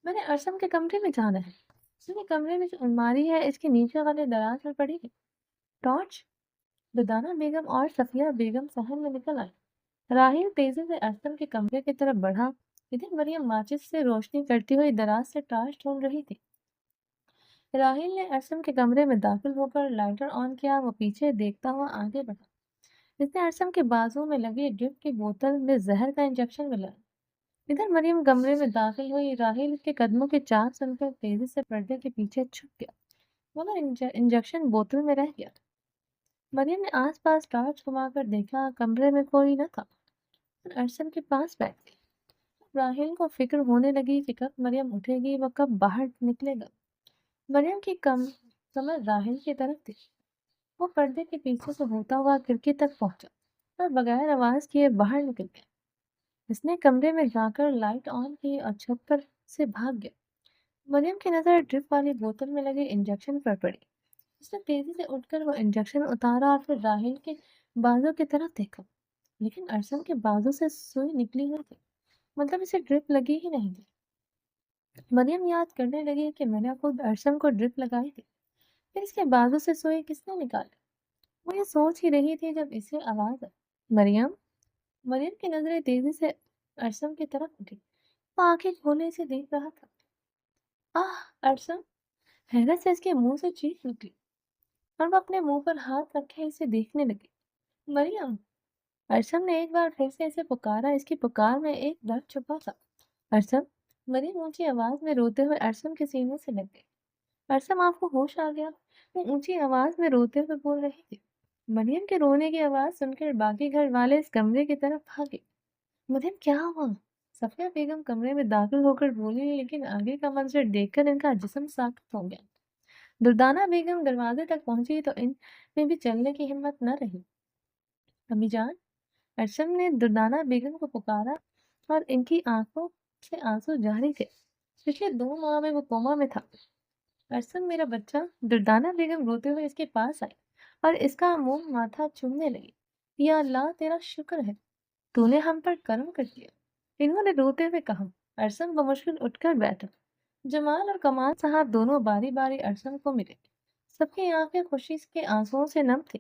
میں نے ارسم کے کمرے میں جانا ہے۔ اس کے کمرے میں جو الماری ہے اس کے نیچے والے دراز میں پڑی ہے۔ ٹارچ؟ دردانہ بیگم اور صفیہ بیگم صحن میں نکل آئی۔ راہیل تیزی سے ارسم کے کمرے کی طرف بڑھا۔ ادھر مریم ماچس سے روشنی کرتی ہوئی دراز سے ٹارچ ڈھونڈ رہی تھی۔ راہیل نے ارسم کے کمرے میں داخل ہو کر لائٹر آن کیا۔ وہ پیچھے دیکھتا ہوا آگے بڑھا۔ اس نے ارسم کے بازو میں لگی ڈرپ کی بوتل میں زہر کا انجیکشن ملا۔ ادھر مریم کمرے میں داخل ہوئی۔ راہیل کے قدموں کی چاپ سن کر تیزی سے پردے کے پیچھے چھپ گیا، مگر انجیکشن بوتل میں رہ گیا۔ مریم نے آس پاس ٹارچ گھما کر دیکھا، کمرے میں کوئی نہ تھا۔ ارسم کے پاس بیٹھ گئی۔ راہیل کو فکر ہونے لگی کہ کب مریم اٹھے گی، وہ کب باہر نکلے گا۔ مریم کی کمر راہیل کی طرف تھی۔ وہ پردے کے پیچھے سے ہوتا ہوا کھڑکی تک پہنچا اور بغیر آواز کیے باہر نکل گیا۔ اس نے کمرے میں جا کر لائٹ آن کی اور چھت پر سے بھاگ گیا۔ مریم کی نظر ڈرپ والی بوتل میں لگے انجیکشن پر پڑی۔ اس نے تیزی سے اٹھ کر وہ انجیکشن اتارا اور پھر راہیل کے بازو کی طرف دیکھا، لیکن ارسم کے بازو سے سوئی نکلی ہوئی تھی، مطلب اسے ڈرپ لگی ہی نہیں تھی۔ مریم یاد کرنے لگی کہ میں نے خود ارسم کو ڈرپ لگائی تھی، پھر اس کے بازو سے سوئی کس نے نکالی؟ وہ یہ سوچ ہی رہی تھی جب اسے آواز آئی، مریم۔ مریم کی نظریں تیزی سے ارسم کی طرف اٹھی۔ وہ آنکھیں کھولے اسے دیکھ رہا تھا۔ ارسم! حیرت سے اس کے منہ سے چیخ نکلی اور وہ اپنے منہ پر ہاتھ رکھے اسے دیکھنے لگی۔ مریم! ارسم نے ایک بار پھر سے اسے پکارا۔ اس کی پکار میں ایک درد چھپا تھا۔ ارسم! مریم اونچی آواز میں روتے ہوئے ارسم کے سینے سے لگ گئی۔ ارسم آپ کو ہوش آ گیا؟ وہ اونچی آواز میں روتے ہوئے بول رہی تھی۔ مریم کے رونے کی آواز سن کر باقی گھر والے اس کمرے کی طرف بھاگے۔ مریم کیا ہوا؟ صفیہ بیگم کمرے میں داخل ہو کر بولی، لیکن آگے کا منظر دیکھ کر ان کا جسم ساکت ہو گیا۔ دردانہ بیگم دروازے تک پہنچی تو ان میں بھی چلنے کی ہمت نہ رہی۔ امی جان، ارشم نے دردانہ بیگم کو پکارا اور ان کی آنکھوں سے آنسو جاری تھے۔ پچھلے 2 ماہ میں وہ کوما میں تھا۔ ارشم میرا بچہ، دردانہ بیگم روتے ہوئے اس کے پاس آئی اور اس کا منہ ماتھا چومنے لگی۔ یا اللہ، تیرا شکر ہے، تو نے ہم پر کرم کر دیا، انہوں نے روتے ہوئے کہا۔ ارشم بمشکل اٹھ کر بیٹھا۔ جمال اور کمال صاحب دونوں باری باری ارشم کو ملے۔ سب کی آنکھیں خوشی کے آنسوؤں سے نم تھی۔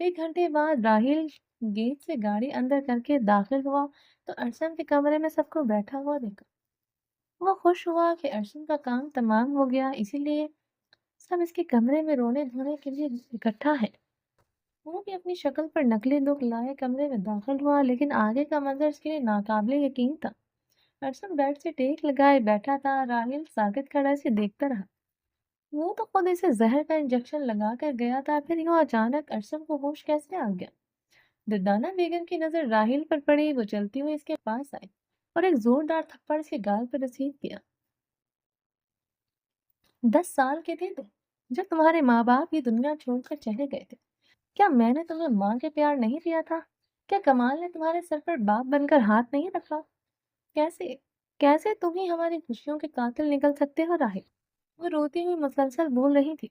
1 گھنٹے بعد راہیل گیٹ سے گاڑی اندر کر کے داخل ہوا تو ارشم کے کمرے میں سب کو بیٹھا ہوا دیکھا۔ وہ خوش ہوا کہ ارشم کا کام تمام ہو گیا، اسی لیے سب اس کے کمرے میں رونے دھونے کے لیے اکٹھا ہے۔ وہ بھی اپنی شکل پر نقلی دکھ لائے کمرے میں داخل ہوا، لیکن آگے کا منظر اس کے لیے ناقابل یقین تھا۔ ارشم بیڈ سے ٹیک لگائے بیٹھا تھا۔ راہیل ساکت کھڑا اسے دیکھتا رہا۔ وہ تو خود اسے زہر کا انجیکشن لگا کر گیا تھا، پھر یوں اچانک ارشم کو ہوش کیسے آ گیا؟ دردانہ بیگم کی نظر راہیل پر پڑی۔ وہ چلتی ہوئی اس کے پاس آئی اور ایک زوردار تھپڑ اس کے گال پر رسید کیا۔ 10 سال کے تھے تم جب تمہارے ماں باپ یہ دنیا چھوڑ کر چلے گئے تھے۔ کیا میں نے تمہیں ماں کے پیار نہیں دیا تھا؟ کیا کمال نے تمہارے سر پر باپ بن کر ہاتھ نہیں رکھا؟ کیسے کیسے تم ہی ہماری خوشیوں کے قاتل نکل سکتے ہو راہیل؟ وہ روتی ہوئی مسلسل بول رہی تھی۔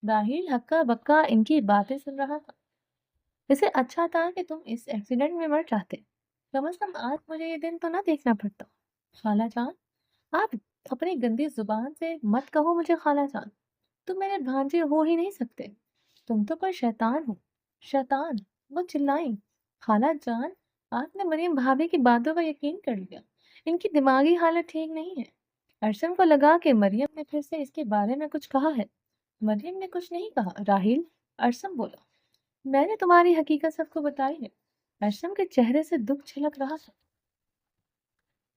راہیل ہکا بکا ان کی باتیں سن رہا تھا۔ اسے اچھا تھا کہ تم اس ایکسیڈنٹ میں مر جاتے، کم از کم آج مجھے یہ دن تو نہ دیکھنا پڑتا۔ خالہ جان، آپ اپنی گندی زبان سے مت کہو مجھے خالہ جان، تم میرے بھانجے ہو ہی نہیں سکتے، تم تو کوئی شیطان ہو، شیطان۔ وہ چلائیں۔ خالہ جان، آپ نے مریم بھابھی کی باتوں کا یقین کر لیا، ان کی دماغی حالت ٹھیک نہیں ہے۔ ارشم کو لگا کہ مریم نے پھر سے اس کے بارے میں کچھ کہا ہے۔ مریم نے کچھ نہیں کہا راہیل، ارشم بولا۔ میں نے تمہاری حقیقت سب کو بتائی ہے۔ ارشم کے چہرے سے دکھ چھلک رہا تھا۔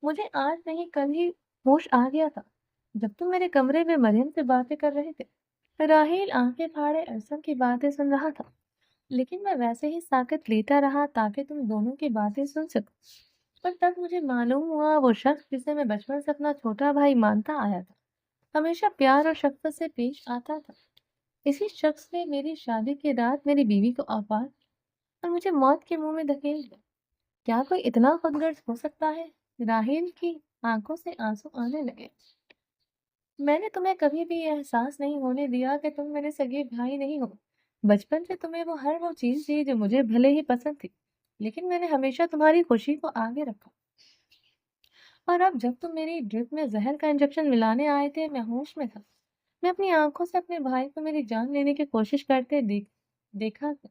مجھے آج نہیں کل ہی ہوش آ گیا تھا جب تم میرے کمرے میں مریم سے باتیں کر رہے تھے۔ راہیل آنکھیں پھاڑے ارشم کی باتیں سن رہا تھا، لیکن میں ویسے ہی ساکت لیتا رہا تاکہ تم دونوں کی باتیں سن سکوں۔ پر تب مجھے معلوم ہوا وہ شخص جسے میں بچپن سے اپنا چھوٹا بھائی مانتا آیا تھا، ہمیشہ پیار اور شفقت سے پیش آتا تھا۔ اسی شخص نے میری شادی کی رات میری بیوی کو آپار اور مجھے موت کے منہ میں دھکیل دیا۔ کیا کوئی اتنا خودغرض ہو سکتا ہے؟ راہیل کی آنکھوں سے آنسو آنے لگے۔ میں نے تمہیں کبھی بھی یہ احساس نہیں ہونے دیا کہ تم میرے سگے بھائی نہیں ہو۔ بچپن سے تمہیں ہر وہ چیز دی جو مجھے بھلے ہی پسند تھی، لیکن میں نے ہمیشہ تمہاری خوشی کو آگے رکھا۔ اور اب جب تم میری ڈرپ میں زہر کا انجیکشن ملانے آئے تھے، میں ہوش میں تھا۔ میں اپنی آنکھوں سے اپنے بھائی کو میری جان لینے کی کوشش کرتے دیکھا تھا۔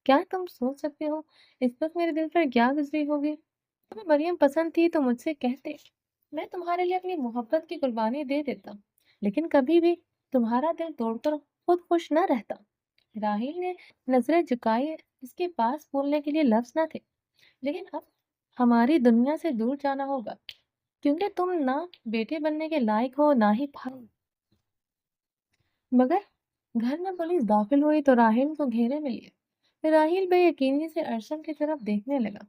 کیا تم سوچ سکتے ہو اس وقت میرے دل پر کیا گزری ہوگی؟ تمہیں مریم پسند تھی تو مجھ سے کہتے، میں تمہارے لیے اپنی محبت کی قربانی دے دیتا، لیکن کبھی بھی تمہارا دل توڑ کر خود خوش نہ رہتا۔ راہیل نے نظریں جھکائی، اس کے پاس بولنے کے لیے لفظ نہ تھے، لیکن اب ہماری دنیا سے دور جانا ہوگا، کیونکہ تم نہ بیٹے بننے کے لائق ہو نہ ہی بھائی۔ مگر گھر میں پولیس داخل ہوئی تو راہیل کو گھیرے میں لیے۔ راہیل بے یقینی سے ارشم کی طرف دیکھنے لگا۔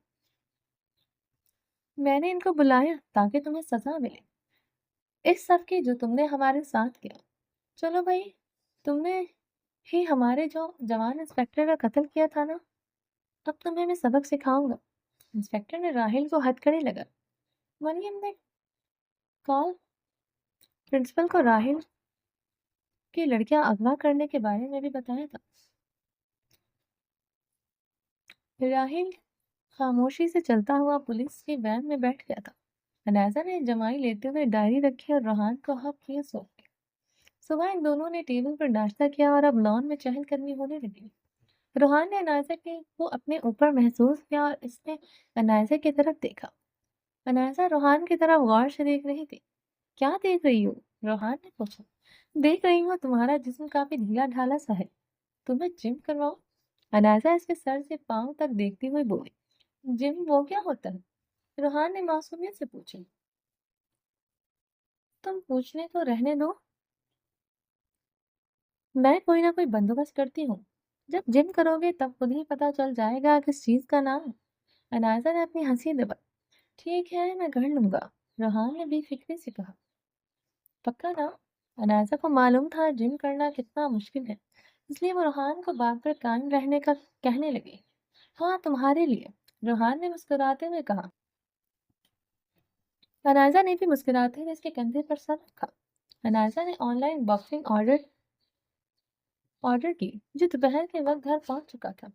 میں نے ان کو بلایا تاکہ تمہیں سزا ملے اس سب کی جو تم نے ہمارے ساتھ کیا۔ چلو بھائی، تم نے ہی ہمارے جو جوان انسپیکٹر کا قتل کیا تھا نا، اب تمہیں میں سبق سکھاؤں گا۔ انسپیکٹر نے راہیل کو ہتھکڑی لگا۔ مریم نے کال پرنسپل کو راہیل کی لڑکیاں اغوا کرنے کے بارے میں بھی بتایا تھا۔ راہیل خاموشی سے چلتا ہوا پولیس کی وین میں بیٹھ گیا تھا۔ انیزہ نے جمائی لیتے ہوئے ڈائری رکھی اور روحان کو ہف کیے سو گئے۔ صبح ان دونوں نے ٹیبل پر ناشتہ کیا اور اب لان میں چہل قدمی ہونے لگی۔ روحان نے انیزہ کو اپنے اوپر محسوس کیا اور اس نے انیزہ کی طرف دیکھا۔ انیزہ روحان کی طرف غور سے دیکھ رہی تھی۔ کیا دیکھ رہی ہو؟ روحان نے پوچھا۔ دیکھ رہی ہوں تمہارا جسم کافی ڈھیلا ڈھالا سا ہے، تمہیں جم کرواؤ؟ انیزہ اس کے سر سے پاؤں تک دیکھتی ہوئی بولی۔ جم وہ کیا ہوتا ہے؟ روحان نے معصومیت سے پوچھا۔ تم پوچھنے تو رہنے دو، میں کوئی نہ کوئی بندوبست کرتی ہوں، جب جم کرو گے تب خود ہی پتہ چل جائے گا کس چیز کا نام ہے۔ انیزہ نے اپنی ہنسی دبائی۔ ٹھیک ہے میں کر لوں گا، روحان نے بے فکری سے کہا۔ پکا نا؟ انائزہ کو معلوم تھا جم کرنا کتنا مشکل ہے، اس لیے وہ روحان کو بات پر قائم رہنے کا کہنے لگی۔ ہاں تمہارے لیے، روحان نے مسکراتے ہوئے کہا۔ انائزہ نے بھی مسکراتے ہوئے اس کے کندھے پر سر رکھا۔ انائزہ نے آن لائن باکسنگ آرڈر کی جو دوپہر کے وقت گھر پہنچ چکا تھا۔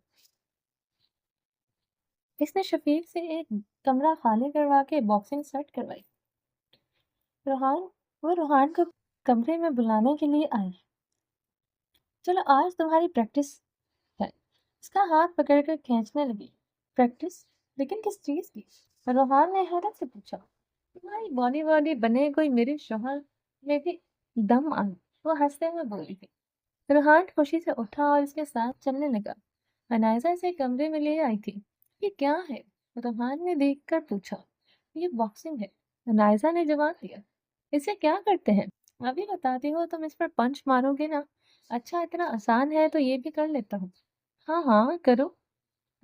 اس نے شفیق سے ایک کمرہ خالی کروا کے باکسنگ سیٹ کروائی۔ روحان کو کمرے میں بلانے کے لیے آئی۔ چلو آج تمہاری پریکٹس ہے، اس کا ہاتھ پکڑ کر کھینچنے لگی۔ پریکٹس؟ لیکن کس چیز کی؟ روحان نے حیرت سے پوچھا۔ تمہاری باڈی بنے کوئی میرے شوہر میں بھی دم آئی، وہ ہنستے ہوئے بولی تھی۔ روحان خوشی سے اٹھا اور اس کے ساتھ چلنے لگا۔ انائزہ اسے کمرے میں لے آئی تھی۔ یہ کیا ہے؟ روحان نے دیکھ کر پوچھا۔ یہ باکسنگ ہے، انائزہ نے جواب دیا۔ اسے کیا کرتے ہیں؟ ابھی بتاتی ہو، تم اس پر پنچ مارو گے نا؟ اچھا اتنا آسان ہے تو یہ بھی کر لیتا ہوں۔ ہاں ہاں کرو،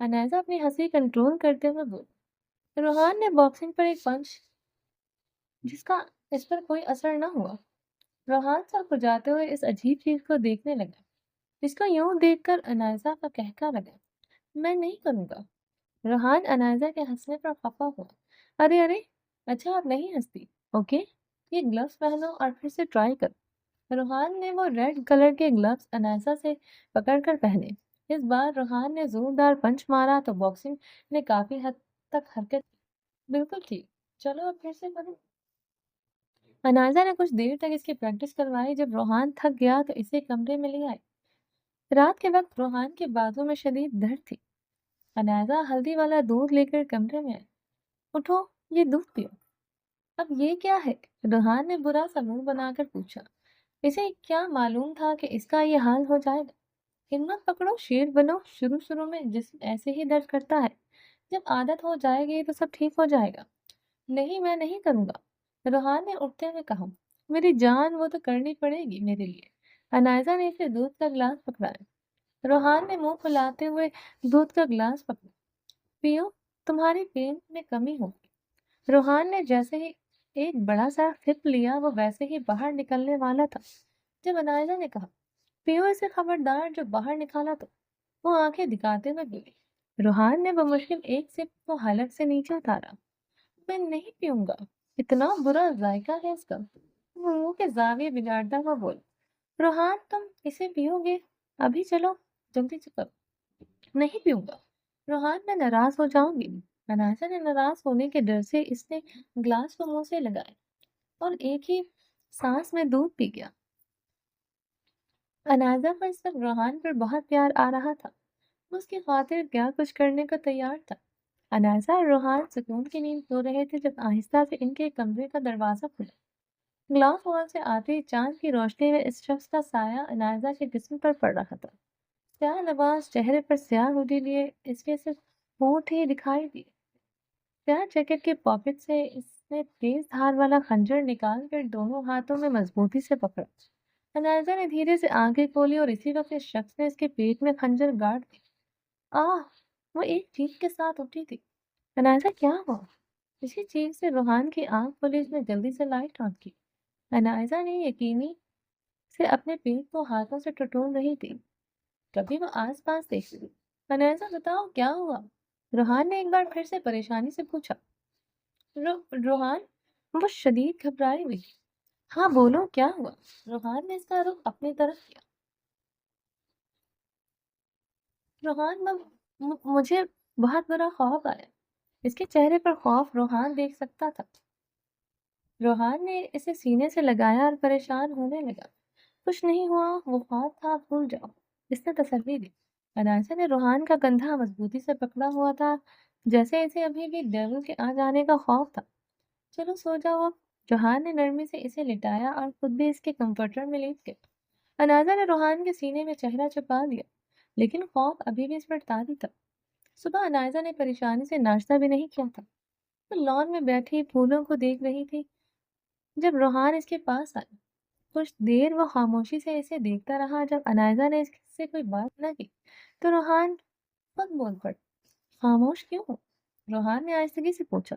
انائزہ اپنی ہنسی کنٹرول کرتے ہوئے بولی۔ روحان نے باکسنگ پر ایک پنچ جس کا اس پر کوئی اثر نہ ہوا۔ روحان سر کھجاتے ہوئے اس عجیب چیز کو دیکھنے لگا۔ اس کو یوں دیکھ کر انائزہ کا قہقہ لگا۔ میں نہیں کروں گا۔ روحان انائزہ کے ہنسنے پر خفا ہوا۔ ارے ارے، اچھا آپ نہیں ہنستی، اوکے، یہ گلوز پہنو اور پھر سے ٹرائی کرو۔ روحان نے وہ ریڈ کلر کے گلوز انائزہ سے پکڑ کر پہنے۔ اس بار روحان نے زوردار پنچ مارا تو باکسنگ نے کافی حد تک حرکت کی۔ بالکل ٹھیک، چلو اب پھر سے کرو۔ انائزہ نے کچھ دیر تک اس کی پریکٹس کروائی۔ جب روحان تھک گیا تو اسے کمرے میں لے آئے۔ رات کے وقت روحان کے بازو میں شدید درد تھی۔ انائزہ ہلدی والا دودھ لے کر کمرے میں آئی۔ اٹھو، یہ دودھ پیو۔ اب یہ کیا ہے؟ روحان نے برا سا منہ بنا کر پوچھا۔ اسے کیا معلوم تھا کہ اس کا یہ حال ہو جائے گا۔ ہمت پکڑو، شیر بنو، شروع میں جسم ایسے ہی درد کرتا ہے، جب عادت ہو جائے گی تو سب ٹھیک ہو جائے گا۔ نہیں میں نہیں کروں گا، روحان نے اٹھتے ہوئے کہا۔ میری جان، وہ تو کرنی پڑے گی میرے لیے۔ انائزہ نے اسے دودھ کا گلاس پکڑایا۔ روحان نے منہ پھلاتے ہوئے دودھ کا گلاس پکڑا۔ پیو، تمہاری پین میں کمی ہوگی۔ روحان نے جیسے ہی ایک بڑا سا سپ لیا، وہ ویسے ہی باہر نکلنے والا تھا جب انائزہ نے کہا، پیو اسے خبردار، جو باہر نکالا تو۔ وہ آنکھیں دکھاتے ہوئے بولی۔ روحان نے بمشکل ایک سپ کو حلق سے نیچے اتارا۔ میں نہیں پیوں گا، اتنا برا ذائقہ ہے اس کا، وہ منہ کے زاویے بگاڑتا ہوا بول۔ روحان تم اسے پیو گے؟ ابھی چلو، جلدی سے کرو۔ نہیں پیوں گا، روحان میں ناراض ہو جاؤں گی۔ انائزہ نے ناراض ہونے کے ڈر سے اس نے گلاس کو منہ سے لگایا اور ایک ہی سانس میں دودھ پی گیا۔ انائزہ کو اس وقت روحان پر بہت پیار آ رہا تھا، وہ اس کی خاطر کیا کچھ کرنے کو تیار تھا۔ انائزہ اور روحان سکون کی نیند سو رہے تھے جب آہستہ سے ان کے کمرے کا دروازہ کھلا۔ گلاس ہال سے آتے ہی چاند کی روشنی میں اس شخص کا سایہ انائزہ کے جسم پر پڑ رہا تھا۔ سیاہ لباس، چہرے پر سیاہ ہوڈی لیے، اس کے صرف ہونٹ ہی دکھائی دیے۔ سیاہ جیکٹ کے پاکٹ سے اس نے تیز دھار والا خنجر نکال کر دونوں ہاتھوں میں مضبوطی سے پکڑا۔ انائزہ نے دھیرے سے آنکھیں کھولی اور اسی وقت اس شخص نے اس کے پیٹ میں خنجر گاڑ دی۔ وہ ایک چیخ کے ساتھ اٹھی تھی۔ انائزہ کیا ہوا؟ اسی چیخ سے روحان کی آنکھ کھلی، اس نے جلدی سے لائٹ آن کی۔ انائزہ نے یقینی سے اپنے پیٹ کو ہاتھوں سے ٹٹول رہی تھی، کبھی وہ آس پاس دیکھ رہی۔ انائزہ بتاؤ کیا ہوا؟ روحان نے ایک بار پھر سے پریشانی سے پوچھا۔ روحان، وہ شدید گھبرائی ہوئی تھی۔ ہاں بولو کیا ہوا؟ روحان نے اس کا رخ اپنی طرف کیا۔ روحان، مجھے بہت برا خوف آیا۔ اس کے چہرے پر خوف روحان دیکھ سکتا تھا۔ روحان نے اسے سینے سے لگایا اور پریشان ہونے لگا۔ کچھ نہیں ہوا، وہ خوف تھا، بھول جاؤ، اس نے تسلی دی۔ انائزہ نے روحان کا کندھا مضبوطی سے پکڑا ہوا تھا، جیسے اسے ابھی بھی ڈیول کے آ جانے کا خوف تھا۔ چلو سو جاؤ اب۔ روحان نے نرمی سے اسے لٹایا اور خود بھی اس کے کمفرٹر میں لیٹ گیا۔ انائزہ نے روحان کے سینے میں چہرہ چھپا دیا، لیکن خوف ابھی بھی اس پر طاری تھا۔ صبح انائزہ نے پریشانی سے ناشتہ بھی نہیں کیا تھا۔ وہ لان میں بیٹھی پھولوں کو دیکھ رہی تھی جب روحان اس کے پاس آیا۔ کچھ دیر وہ خاموشی سے اسے دیکھتا رہا۔ جب انائزہ نے اس سے کوئی بات نہ کی تو روحان خود بول پڑا۔ خاموش کیوں ہو؟ روحان نے آہستگی سے پوچھا۔